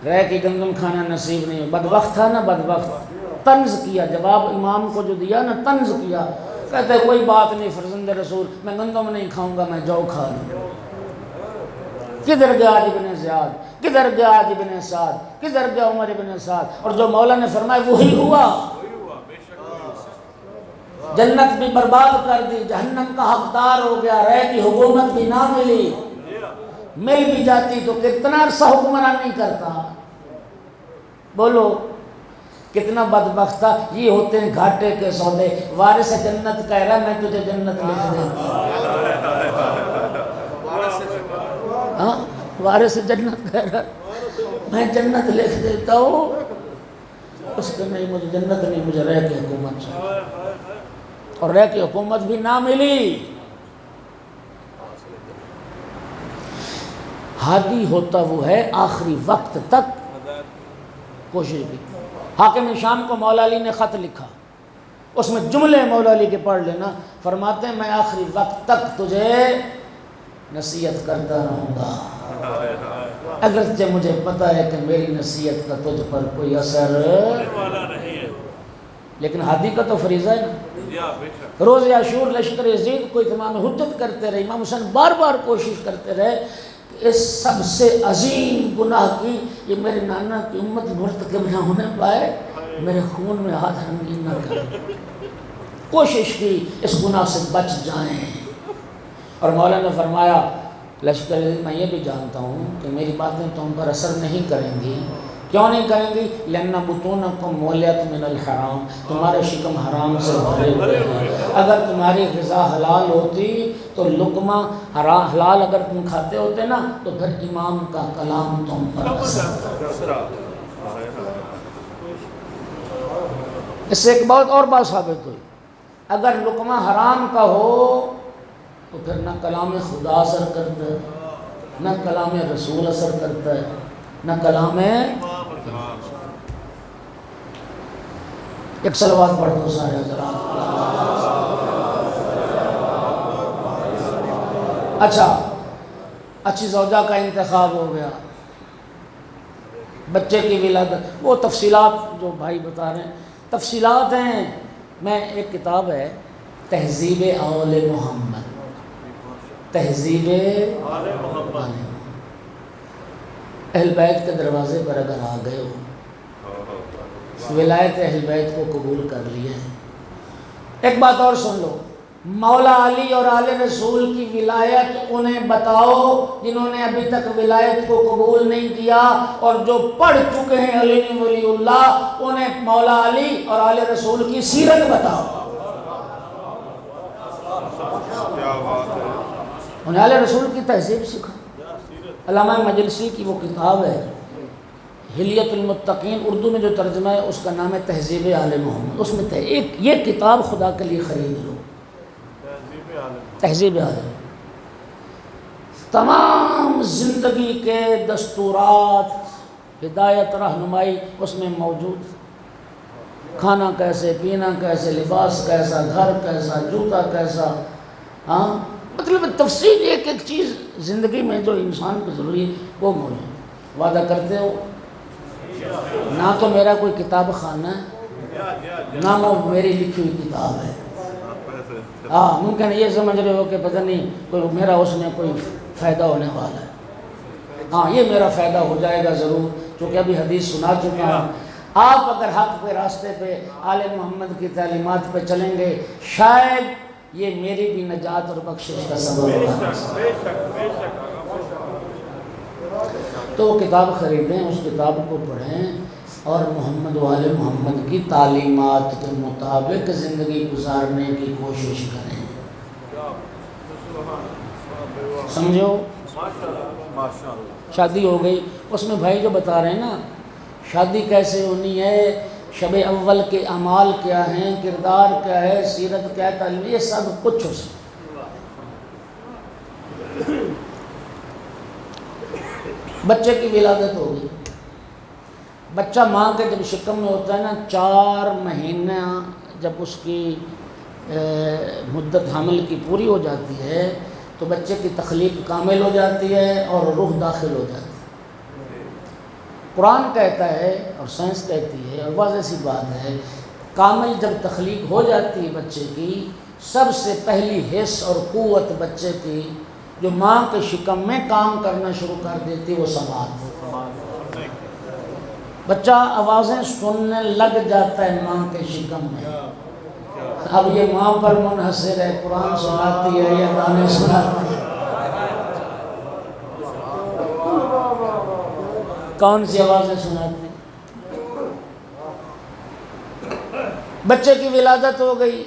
رائے کی گندم کھانا نصیب نہیں. بدبخت تھا نا بدبخت. طنز کیا جواب امام کو جو دیا نا طنز کیا. کہتے کوئی بات نہیں فرزند رسول میں گندم نہیں کھاؤں گا میں جو کھا لوں. کدھر گیا آج ابن زیاد کدھر گیا آج ابن سعد کدھر گیا عمر ابن سعد. اور جو مولا نے فرمایا وہی ہوا. جنت بھی برباد کر دی جہنم کا حقدار ہو گیا. رائے کی حکومت بھی نہ ملی. مل بھی جاتی تو کتنا عرصہ حکمران نہیں کرتا. بولو کتنا بدبخت تھا. یہ ہوتے ہیں گھاٹے کے سودے. وارث جنت کہہ رہا میں تجھے جنت لکھ دیتا ہوں. وارث جنت کہہ رہا میں جنت لکھ دیتا ہوں. اس کے نہیں مجھے جنت نہیں مجھے رائے کی حکومت چاہیے. اور رائے کی حکومت بھی نہ ملی. ہادی ہوتا وہ ہے آخری وقت تک کوشش کی. حاکم شام کو مولا علی نے خط لکھا. اس میں جملے مولا علی کے پڑھ لینا. فرماتے ہیں میں آخری وقت تک تجھے نصیحت کرتا رہوں گا اگرچہ مجھے پتہ ہے کہ میری نصیحت کا تجھ پر کوئی اثر لیکن ہادی کا تو فریضہ ہے نا. روز عاشور لشکر یزید کو اتمام حجت کرتے رہے. امام حسین بار بار کوشش کرتے رہے کہ اس سب سے عظیم گناہ کی یہ میرے نانا کی امت مرتکب نہ ہونے پائے. میرے خون میں ہاتھ رنگین نہ کرے. کوشش کی اس گناہ سے بچ جائیں. اور مولا نے فرمایا لشکر یزید میں یہ بھی جانتا ہوں کہ میری باتیں تم پر اثر نہیں کریں گی. کیوں نہیں کریں گی؟ لَأَنَّ بُطُونَكُمْ مُوَلِّيَةٌ مِنَ الْحَرَامِ تمہارے شکم حرام سے بھرے ہوئے ہیں. اگر تمہاری غذا حلال ہوتی تو لقمہ حلال اگر تم کھاتے ہوتے نا تو پھر امام کا کلام تم پر اثر. اس سے ایک بہت اور بات ثابت ہوئی. اگر لقمہ حرام کا ہو تو پھر نہ کلام خدا اثر کرتا ہے نہ کلام رسول اثر کرتا ہے نہ کلام. ایک صلوات پڑھ دو سارے حضرات. اچھا اچھی زوجہ کا انتخاب ہو گیا، بچے کی ولادت، وہ تفصیلات جو بھائی بتا رہے ہیں تفصیلات ہیں۔ میں ایک کتاب ہے تہذیب آل محمد، تہذیب آل محمد، اہل بیت کے دروازے پر اگر آ گئے ہو، ولایت اہل بیت کو قبول کر لیے ہیں۔ ایک بات اور سن لو، مولا علی اور آل رسول کی ولایت انہیں بتاؤ جنہوں نے ابھی تک ولایت کو قبول نہیں کیا، اور جو پڑھ چکے ہیں علی ولی اللہ انہیں مولا علی اور آل رسول کی سیرت بتاؤ۔ انہیں آل رسول کی تہذیب سکھا۔ علامہ مجلسی کی وہ کتاب ہے حلیت المتقین، اردو میں جو ترجمہ ہے اس کا نام ہے تہذیب آل محمد۔ اس میں یہ کتاب خدا کے لیے خرید لو، تہذیب آل محمد۔ تمام زندگی کے دستورات، ہدایت، رہنمائی اس میں موجود۔ کھانا کیسے، پینا کیسے، لباس کیسا، گھر کیسا، جوتا کیسا، ہاں مطلب تفصیل ایک ایک چیز زندگی میں جو انسان کو ضروری ہے وہ موجود۔ وعدہ کرتے ہو نہ تو میرا کوئی کتاب خانہ ہے نہ وہ میری لکھی ہوئی کتاب ہے۔ ہاں ممکن یہ سمجھ رہے ہو کہ پتہ نہیں کوئی میرا اس میں کوئی فائدہ ہونے والا ہے۔ ہاں یہ میرا فائدہ ہو جائے گا ضرور، چونکہ ابھی حدیث سنا چکا ہوں۔ آپ اگر حق پہ راستے پہ آل محمد کی تعلیمات پہ چلیں گے شاید یہ میری بھی نجات اور بخشش کا سبب ہوگا۔ تو وہ کتاب خریدیں، اس کتاب کو پڑھیں اور محمد و آل محمد کی تعلیمات کے مطابق زندگی گزارنے کی کوشش کریں۔ سمجھو، شادی ہو گئی، اس میں بھائی جو بتا رہے ہیں نا شادی کیسے ہونی ہے، شب اول کے اعمال کیا ہیں، کردار کیا ہے، سیرت کیا ہے، تعلیم، یہ سب کچھ اس میں۔ بچے کی ولادت ہوگی، بچہ ماں کے جب شکم میں ہوتا ہے نا 4 مہینہ جب اس کی مدت حمل کی پوری ہو جاتی ہے تو بچے کی تخلیق کامل ہو جاتی ہے اور روح داخل ہو جاتی ہے۔ قرآن کہتا ہے اور سائنس کہتی ہے اور واضح سی بات ہے، کامل جب تخلیق ہو جاتی ہے بچے کی، سب سے پہلی حس اور قوت بچے کی جو ماں کے شکم میں کام کرنا شروع کر دیتی وہ سماعت۔ بچہ آوازیں سننے لگ جاتا ہے ماں کے شکم میں۔ اب یہ ماں پر منحصر ہے، قرآن سناتی ہے یا گانے سناتی ہے، کون سی آوازیں سناتی؟ بچے کی ولادت ہو گئی،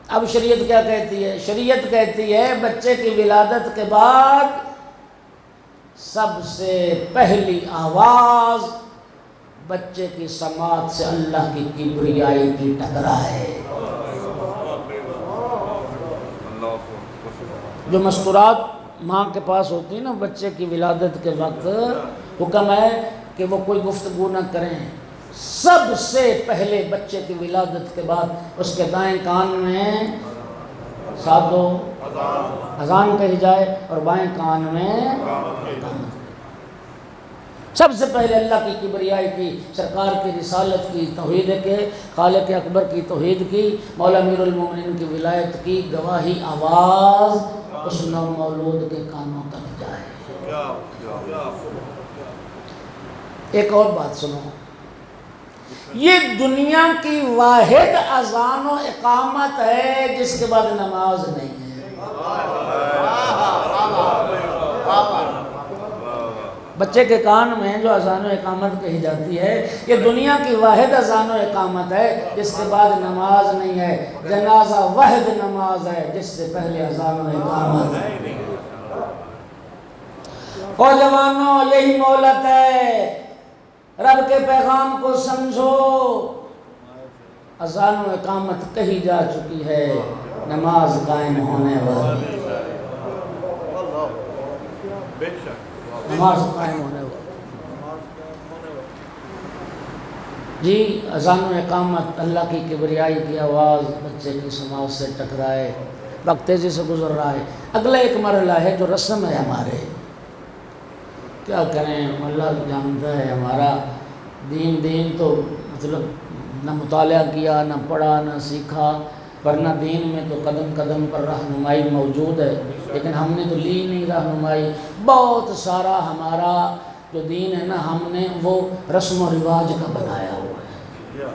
اب شریعت کیا کہتی ہے؟ شریعت کہتی ہے بچے کی ولادت کے بعد سب سے پہلی آواز بچے کی سماعت سے اللہ کی کبریائی کی ٹکرائے۔ جو مستورات ماں کے پاس ہوتی ہیں نا بچے کی ولادت کے وقت، حکم ہے کہ وہ کوئی گفتگو نہ کریں۔ سب سے پہلے بچے کی ولادت کے بعد اس کے دائیں کان میں ساتوں اذان کہی جائے اور بائیں کان میں اقامت۔ سب سے پہلے اللہ کی کبریائی کی، سرکار کی رسالت کی، توحید کے خالق اکبر کی توحید کی، مولا امیر المومنین کی ولایت کی گواہی آواز اس نو مولود کے کانوں تک جائے۔ ایک اور بات سنو، یہ دنیا کی واحد اذان و اقامت ہے جس کے بعد نماز نہیں ہے۔ بچے کے کان میں جو اذان و اقامت کہی جاتی ہے یہ دنیا کی واحد اذان و اقامت ہے جس کے بعد نماز نہیں ہے۔ جنازہ واحد نماز ہے جس سے پہلے اذان و اقامت ہے۔ او جوانوں، یہی مہلت ہے، رب کے پیغام کو سمجھو۔ اذان و اقامت کہی جا چکی ہے، نماز قائم ہونے والی، نماز قائم ہونے والی۔ جی اذان و اقامت، اللہ کی کبریائی کی آواز بچے کی سماعت سے ٹکرائے، وقت تیزی سے گزر رہا ہے. اگلا ایک مرحلہ ہے جو رسم ہے ہمارے. کیا کریں، اللہ جانتا ہے. ہمارا دین تو مطلب نہ مطالعہ کیا، نہ پڑھا، نہ سیکھا، ورنہ دین میں تو قدم قدم پر رہنمائی موجود ہے، لیکن ہم نے تو لی نہیں رہنمائی. بہت سارا ہمارا جو دین ہے نا، ہم نے وہ رسم و رواج کا بنایا ہوا ہے.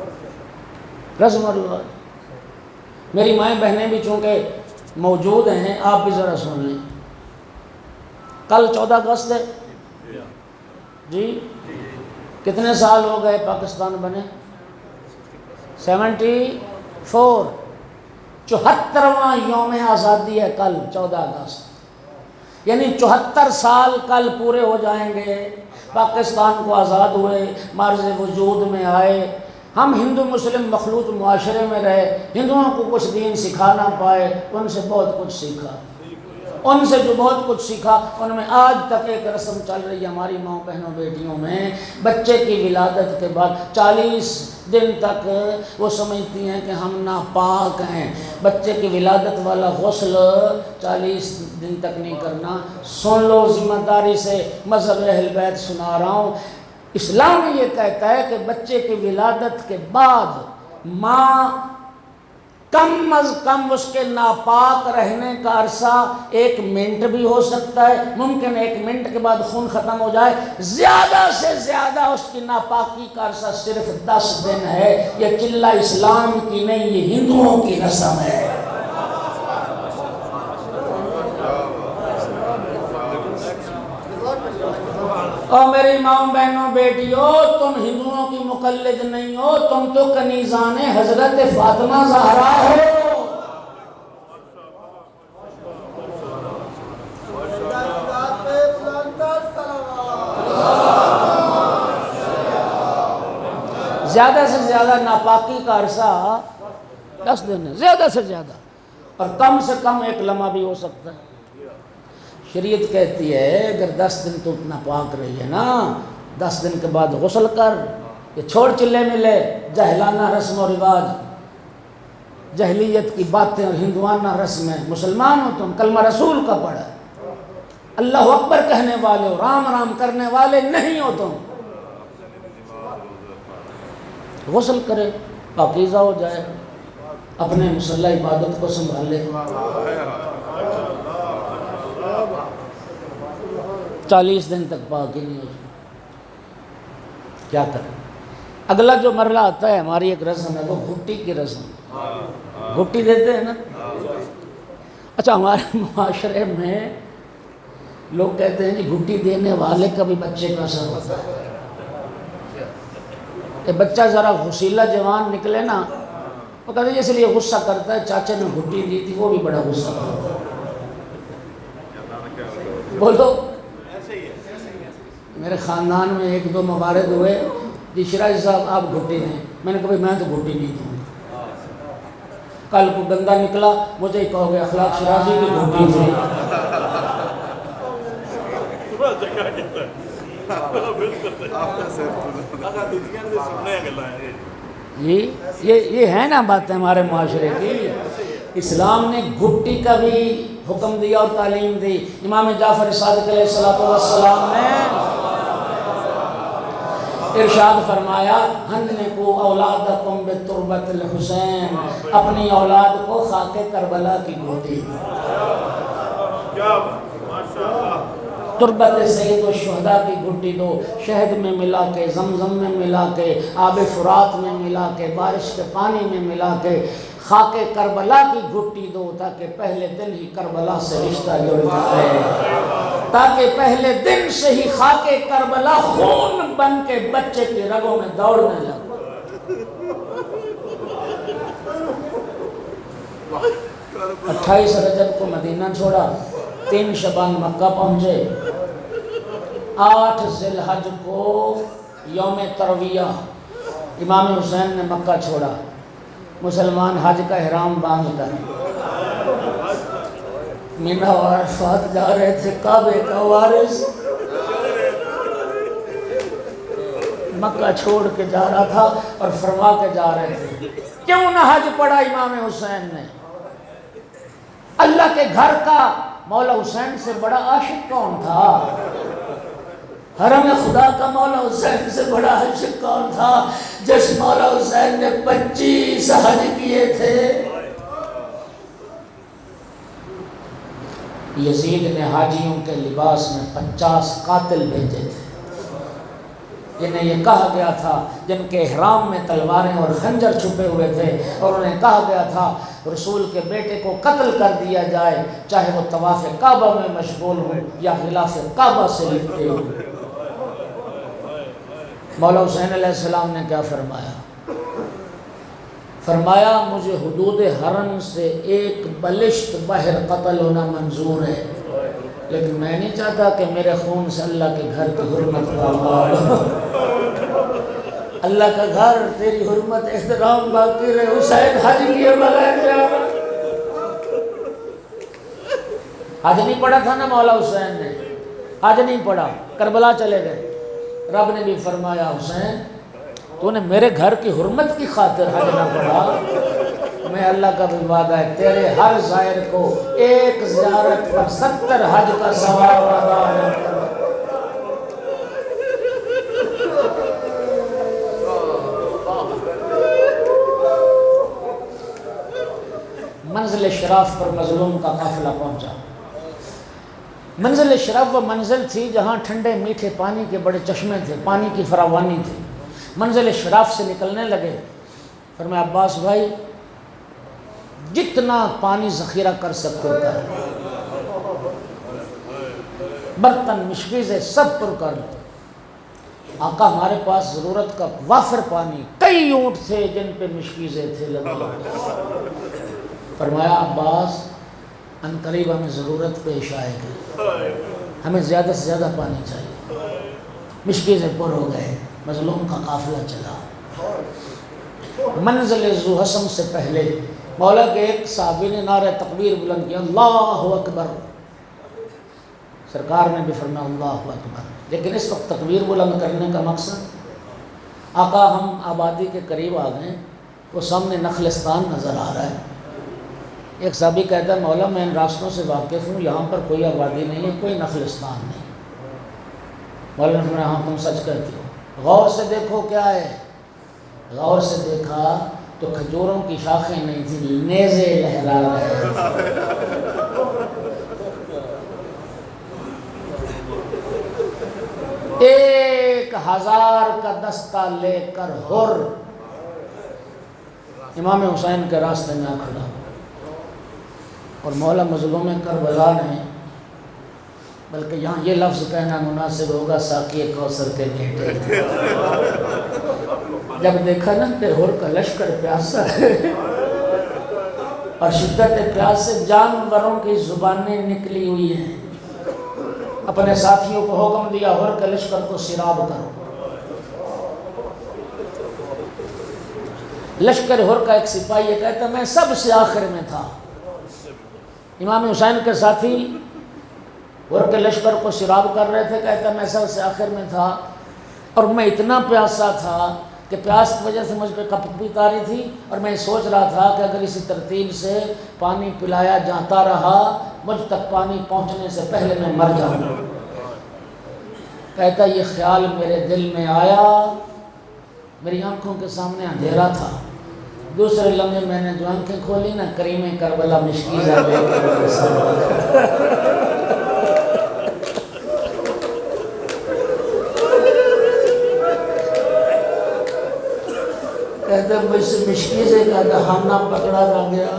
رسم و رواج. میری مائیں بہنیں بھی چونکہ موجود ہیں، آپ بھی ذرا سن لیں. کل 14 اگست ہے جی. کتنے سال ہو گئے پاکستان بنے؟ 74. 74واں یوم آزادی ہے کل 14 اگست. یعنی 74 سال کل پورے ہو جائیں گے پاکستان کو آزاد ہوئے، مرز وجود میں آئے. ہم ہندو مسلم مخلوط معاشرے میں رہے، ہندوؤں کو کچھ دین سکھا نہ پائے، ان سے بہت کچھ سیکھا. ان سے جو بہت کچھ سیکھا ان میں آج تک ایک رسم چل رہی ہے ہماری ماؤں بہنوں بیٹیوں میں. بچے کی ولادت کے بعد 40 دن تک وہ سمجھتی ہیں کہ ہم ناپاک ہیں. بچے کی ولادت والا غسل 40 دن تک نہیں کرنا. سن لو ذمہ داری سے، مذہب اہل بیت سنا رہا ہوں. اسلام یہ کہتا ہے کہ بچے کی ولادت کے بعد ماں کم از کم اس کے ناپاک رہنے کا عرصہ 1 منٹ بھی ہو سکتا ہے. ممکن 1 منٹ کے بعد خون ختم ہو جائے. زیادہ سے زیادہ اس کی ناپاکی کا عرصہ صرف 10 دن ہے. یہ قلہ اسلام کی نہیں، یہ ہندوؤں کی رسم ہے. اور میری ماؤں بہنوں بیٹیوں، تم ہندوؤں کی مقلد نہیں ہو، تم تو کنیزان حضرت فاطمہ زہرا ہو. زیادہ سے زیادہ ناپاکی کا عرصہ 10 دن ہے، زیادہ سے زیادہ، اور کم سے کم 1 لمحہ بھی ہو سکتا ہے. شریعت کہتی ہے اگر 10 دن تو ناپاک رہی ہے نا، 10 دن کے بعد غسل کر. یہ چھوڑ چلے ملے جہلانہ رسم و رواج، جہلیت کی باتیں اور ہندوانہ رسمیں. مسلمان ہو تم، کلمہ رسول کا پڑھا، اللہ اکبر کہنے والے ہو، رام رام کرنے والے نہیں ہو تم. غسل کرے، پاکیزہ ہو جائے، اپنے مسلح عبادت کو سنبھالے. 40 دن تک پاک ہی نہیں ہو. کیا کریں؟ اگلا جو مرحلہ آتا ہے، ہماری ایک رسم ہے، وہ گھٹی کی رسم. گھٹی دیتے ہیں نا. اچھا، ہمارے معاشرے میں لوگ کہتے ہیں کہ گھٹی دینے والے کا بھی بچے کا اثر ہوتا ہے. کہ بچہ ذرا غسیلہ جوان نکلے نا، وہ کہتے ہیں اس لیے غصہ کرتا ہے، چاچے نے گھٹی دی تھی وہ بھی بڑا غصہ کرتا ہے. بولو. میرے خاندان میں 1-2 موارد ہوئے، جی شراج صاحب آپ گھٹی دیں. میں نے کہا بھائی میں تو گھٹی نہیں دوں گا. کل کو گندا نکلا مجھے ہی کہو گے اخلاق شرازی کی گھٹی تھی. یہ ہے نا باتیں ہمارے معاشرے کی. اسلام نے گھٹی کا بھی حکم دیا اور تعلیم دی. امام جعفر صادق علیہ السلام نے ارشاد فرمایا ہنکو اولادکم بتربت الحسین، اپنی اولاد کو خاک کربلا کی گھٹی. تربت سید الشہداء کی گھٹی دو، شہد میں ملا کے، زمزم میں ملا کے، آب فرات میں ملا کے، بارش کے پانی میں ملا کے خاک کربلا کی گھٹی دو، تاکہ پہلے دن ہی کربلا سے رشتہ جڑ جائے، تاکہ پہلے دن سے ہی خاک کربلا خون بن کے بچے کی رگوں میں دوڑنے لگے. 28 رجب کو مدینہ چھوڑا، 3 شعبان مکہ پہنچے، 8 ذی الحج کو یوم ترویہ امام حسین نے مکہ چھوڑا. مسلمان حج کا احرام باندھ کر مینا و عرفات جا رہے تھے. کعبے کا وارث مکہ چھوڑ کے جا رہا تھا اور فرما کے جا رہے تھے. کیوں نہ حج پڑھا امام حسین نے؟ اللہ کے گھر کا مولا حسین سے بڑا عاشق کون تھا؟ حرم خدا کا مولا حسین سے بڑا عاشق کون تھا؟ جس مولا حسین نے 25 حج کیے تھے۔ یزید نے حاجیوں کے لباس میں 50 قاتل بھیجے تھے، جنہیں یہ کہا گیا تھا، جن کے احرام میں تلواریں اور خنجر چھپے ہوئے تھے، اور انہیں کہا گیا تھا رسول کے بیٹے کو قتل کر دیا جائے، چاہے وہ طواف کعبہ میں مشغول ہو یا غلاف کعبہ سے لپٹے ہو۔ مولا حسین علیہ السلام نے کیا فرمایا مجھے حدود حرم سے ایک بلشت باہر قتل ہونا منظور ہے، لیکن میں نہیں چاہتا کہ میرے خون سے اللہ کے گھر کی حرمت پامال ہو۔ اللہ کا گھر، تیری حرمت احترام باقی رہے۔ حسین حج کیے بغیر جانا، حج نہیں پڑھا تھا نا مولا حسین نے، حج نہیں پڑھا، کربلا چلے گئے۔ رب نے بھی فرمایا حسین تو نے میرے گھر کی حرمت کی خاطر حج نہ پڑھا، میں اللہ کا بھی وعدہ ہے تیرے ہر زائر کو ایک زیارت پر 70 حج کا ثواب ادا کروں۔ منزل شراف پر مظلوم کا قافلہ پہنچا۔ منزل شراف وہ منزل تھی جہاں ٹھنڈے میٹھے پانی کے بڑے چشمے تھے، پانی کی فراوانی تھی۔ منزل شراف سے نکلنے لگے، فرمایا عباس بھائی جتنا پانی ذخیرہ کر سکتے ہو کر، برتن مشکیزیں سب پر کر لو۔ آقا ہمارے پاس ضرورت کا وافر پانی، کئی اونٹ تھے جن پہ مشکیزیں تھے لگے۔ فرمایا عباس عنقریب ہمیں ضرورت پیش آئے گی، ہمیں زیادہ سے زیادہ پانی چاہیے۔ مشکیزیں پر ہو گئے، مظلوم کا قافلہ چلا۔ منزل ذو حسم سے پہلے مولا کے ایک صحابی نے نعرہ تکبیر بلند کیا، اللہ اکبر۔ سرکار نے بھی فرمایا اللہ اکبر، لیکن اس وقت تکبیر بلند کرنے کا مقصد آقا ہم آبادی کے قریب آ گئے، وہ سامنے نخلستان نظر آ رہا ہے۔ ایک صحابی کہتا ہے مولا میں ان راستوں سے واقف ہوں، یہاں پر کوئی آبادی نہیں ہے، کوئی نخلستان نہیں۔ مولا نے فرمایا ہاں تم سچ کہتے ہو، غور سے دیکھو کیا ہے۔ غور سے دیکھا تو کھجوروں کی شاخیں نہیں تھی، نیزے لہرا رہے تھے۔ 1000 کا دستہ لے کر حر امام حسین کے راستے میں آ کھڑا، اور مولا مظلوم کربلا نے، بلکہ یہاں یہ لفظ کہنا مناسب ہوگا ساقی کوثر کے بیٹے، جب دیکھا نا کہ حر کا لشکر پیاسا ہے اور شدت پیاس سے جانوروں کی زبانیں نکلی ہوئی ہیں، اپنے ساتھیوں کو حکم دیا حر کے لشکر کو سیراب کرو۔ لشکر حر کا ایک سپاہی یہ کہتا میں سب سے آخر میں تھا، امام حسین کے ساتھی حر کے لشکر کو سیراب کر رہے تھے، کہتا میں سب سے آخر میں تھا، اور میں اتنا پیاسا تھا کہ پیاس کی وجہ سے مجھ پہ کپک بھی تاری تھی، اور میں سوچ رہا تھا کہ اگر اسی ترتیب سے پانی پلایا جاتا رہا مجھ تک پانی پہنچنے سے پہلے میں مر جاؤں۔ کہتا یہ خیال میرے دل میں آیا، میری آنکھوں کے سامنے اندھیرا تھا، دوسرے لمحے میں نے جو آنکھیں کھولی نا کریم کربلا مشکیزہ لے کر کہتا مجھ سے مشکیزے کا دہانہ پکڑا نہ گیا،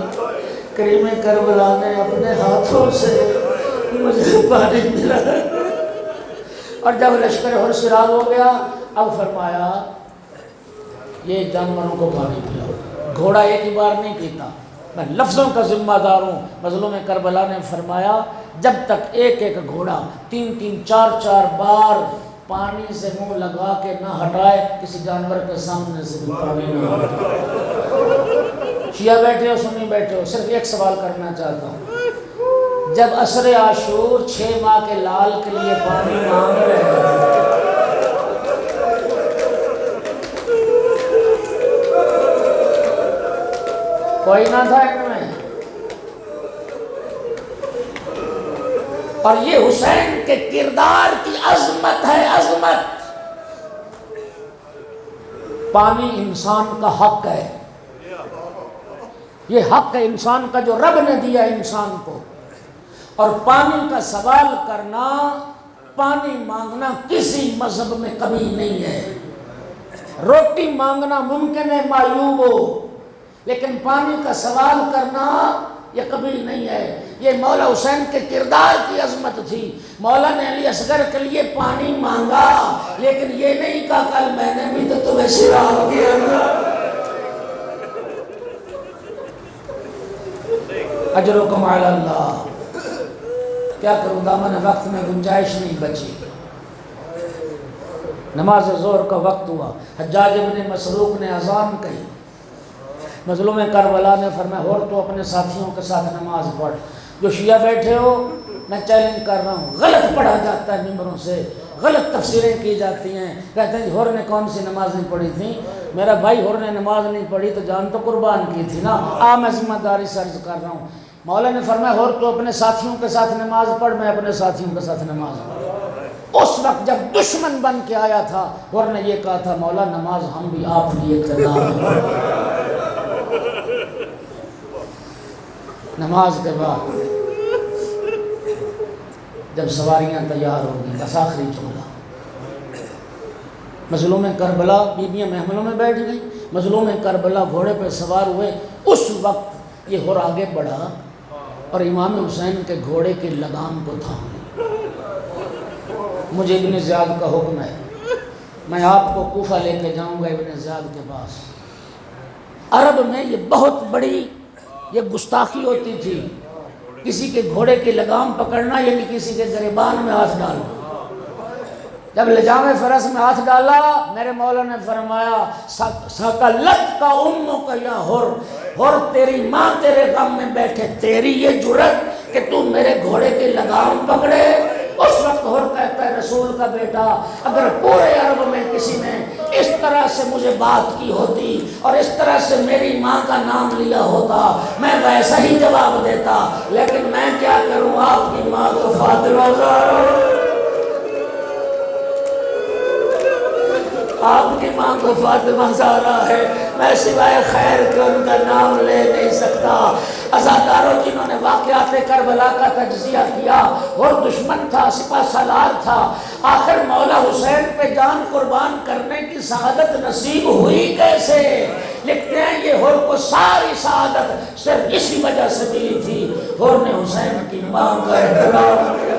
کریم کربلا نے اپنے ہاتھوں سے مجھے پانی ملا، اور جب لشکر حر سیراب ہو گیا اب فرمایا یہ جانوروں کو پانی پلاؤ۔ گھوڑا ایک ہی بار نہیں پیتا، میں لفظوں کا ذمہ دار ہوں۔ مظلوم کربلا نے فرمایا جب تک ایک ایک گھوڑا 3 4 بار پانی سے منہ لگا کے نہ ہٹائے کسی جانور کے سامنے سے بھی پانی نہ ہٹائے۔ شیعہ بیٹھے ہو سنی بیٹھے ہو، صرف ایک سوال کرنا چاہتا ہوں، جب عصر عاشور 6 ماہ کے لال کے لیے پانی مانگ رہے ہیں، کوئی نہ تھا ان میں؟ اور یہ حسین کے کردار کی عظمت ہے، عظمت۔ پانی انسان کا حق ہے، یہ حق ہے انسان کا جو رب نے دیا انسان کو، اور پانی کا سوال کرنا، پانی مانگنا کسی مذہب میں کبھی نہیں ہے۔ روٹی مانگنا ممکن ہے معیوب ہو، لیکن پانی کا سوال کرنا یہ کبھی نہیں ہے۔ یہ مولا حسین کے کردار کی عظمت تھی۔ مولا نے علی اصغر کے لیے پانی مانگا، لیکن یہ نہیں کہا کل میں نے بھی تو تمہیں سیراب کیا نا۔ اجرکم علی اللہ۔ کیا کروں، دامن وقت میں گنجائش نہیں بچی۔ نماز ظہر کا وقت ہوا، حجاج ابن مسروق نے اذان کہی، مظلوم کربلا نے فرمایا اور تو اپنے ساتھیوں کے ساتھ نماز پڑھ۔ جو شیعہ بیٹھے ہو میں چیلنج کر رہا ہوں، غلط پڑھا جاتا ہے ممبروں سے، غلط تفسیریں کی جاتی ہیں، کہتے ہیں ہور نے کون سی نماز نہیں پڑھی تھی؟ میرا بھائی ہور نے نماز نہیں پڑھی تو جان تو قربان کی تھی نا۔ میں ذمہ داری سے عرض کر رہا ہوں، مولا نے فرمایا اور تو اپنے ساتھیوں کے ساتھ نماز پڑھ، میں اپنے ساتھیوں کے ساتھ نماز پڑھ۔ اس وقت جب دشمن بن کے آیا تھا اور نے یہ کہا تھا مولا نماز ہم بھی آپ کی اقتدار میں۔ نماز کے بعد جب سواریاں تیار ہو گئیں، بس آخری جملہ، مظلوم کربلا بیبیاں محملوں میں بیٹھ گئیں، مظلوم کربلا گھوڑے پہ سوار ہوئے۔ اس وقت یہ ہور آگے بڑھا اور امام حسین کے گھوڑے کی لگام کو تھام لی۔ مجھے ابن زیاد کا حکم ہے، میں آپ کو کوفہ لے کے جاؤں گا ابن زیاد کے پاس۔ عرب میں یہ بہت بڑی یہ گستاخی ہوتی تھی، کسی کے گھوڑے کی لگام پکڑنا یعنی کسی کے گریبان میں ہاتھ ڈالنا۔ جب لجام فرس میں ہاتھ ڈالا، میرے مولا نے فرمایا سکلت کا امو کا یا ہر تیری ماں تیرے غم میں بیٹھے، تیری یہ جرت کہ تو میرے گھوڑے کی لگام پکڑے۔ اس وقت ہر کہتا ہے رسول کا بیٹا، اگر پورے عرب میں کسی نے اس طرح سے مجھے بات کی ہوتی اور اس طرح سے میری ماں کا نام لیا ہوتا میں ویسا ہی جواب دیتا، لیکن میں کیا کروں، آپ کی ماں تو فاطمہ زہرا، آپ کی ماں کو فاطمہ زہرا ہے، میں سوائے خیر کے ان کا نام لے نہیں سکتا۔ عزاداروں جنہوں نے واقعات کربلا کا تجزیہ کیا، اور دشمن تھا، سپہ سالار تھا، آخر مولا حسین پہ جان قربان کرنے کی سعادت نصیب ہوئی کیسے؟ لکھتے ہیں یہ ہور کو ساری سعادت صرف اسی وجہ سے ملی تھی، ہور نے حسین کی ماں کا احترام کیا۔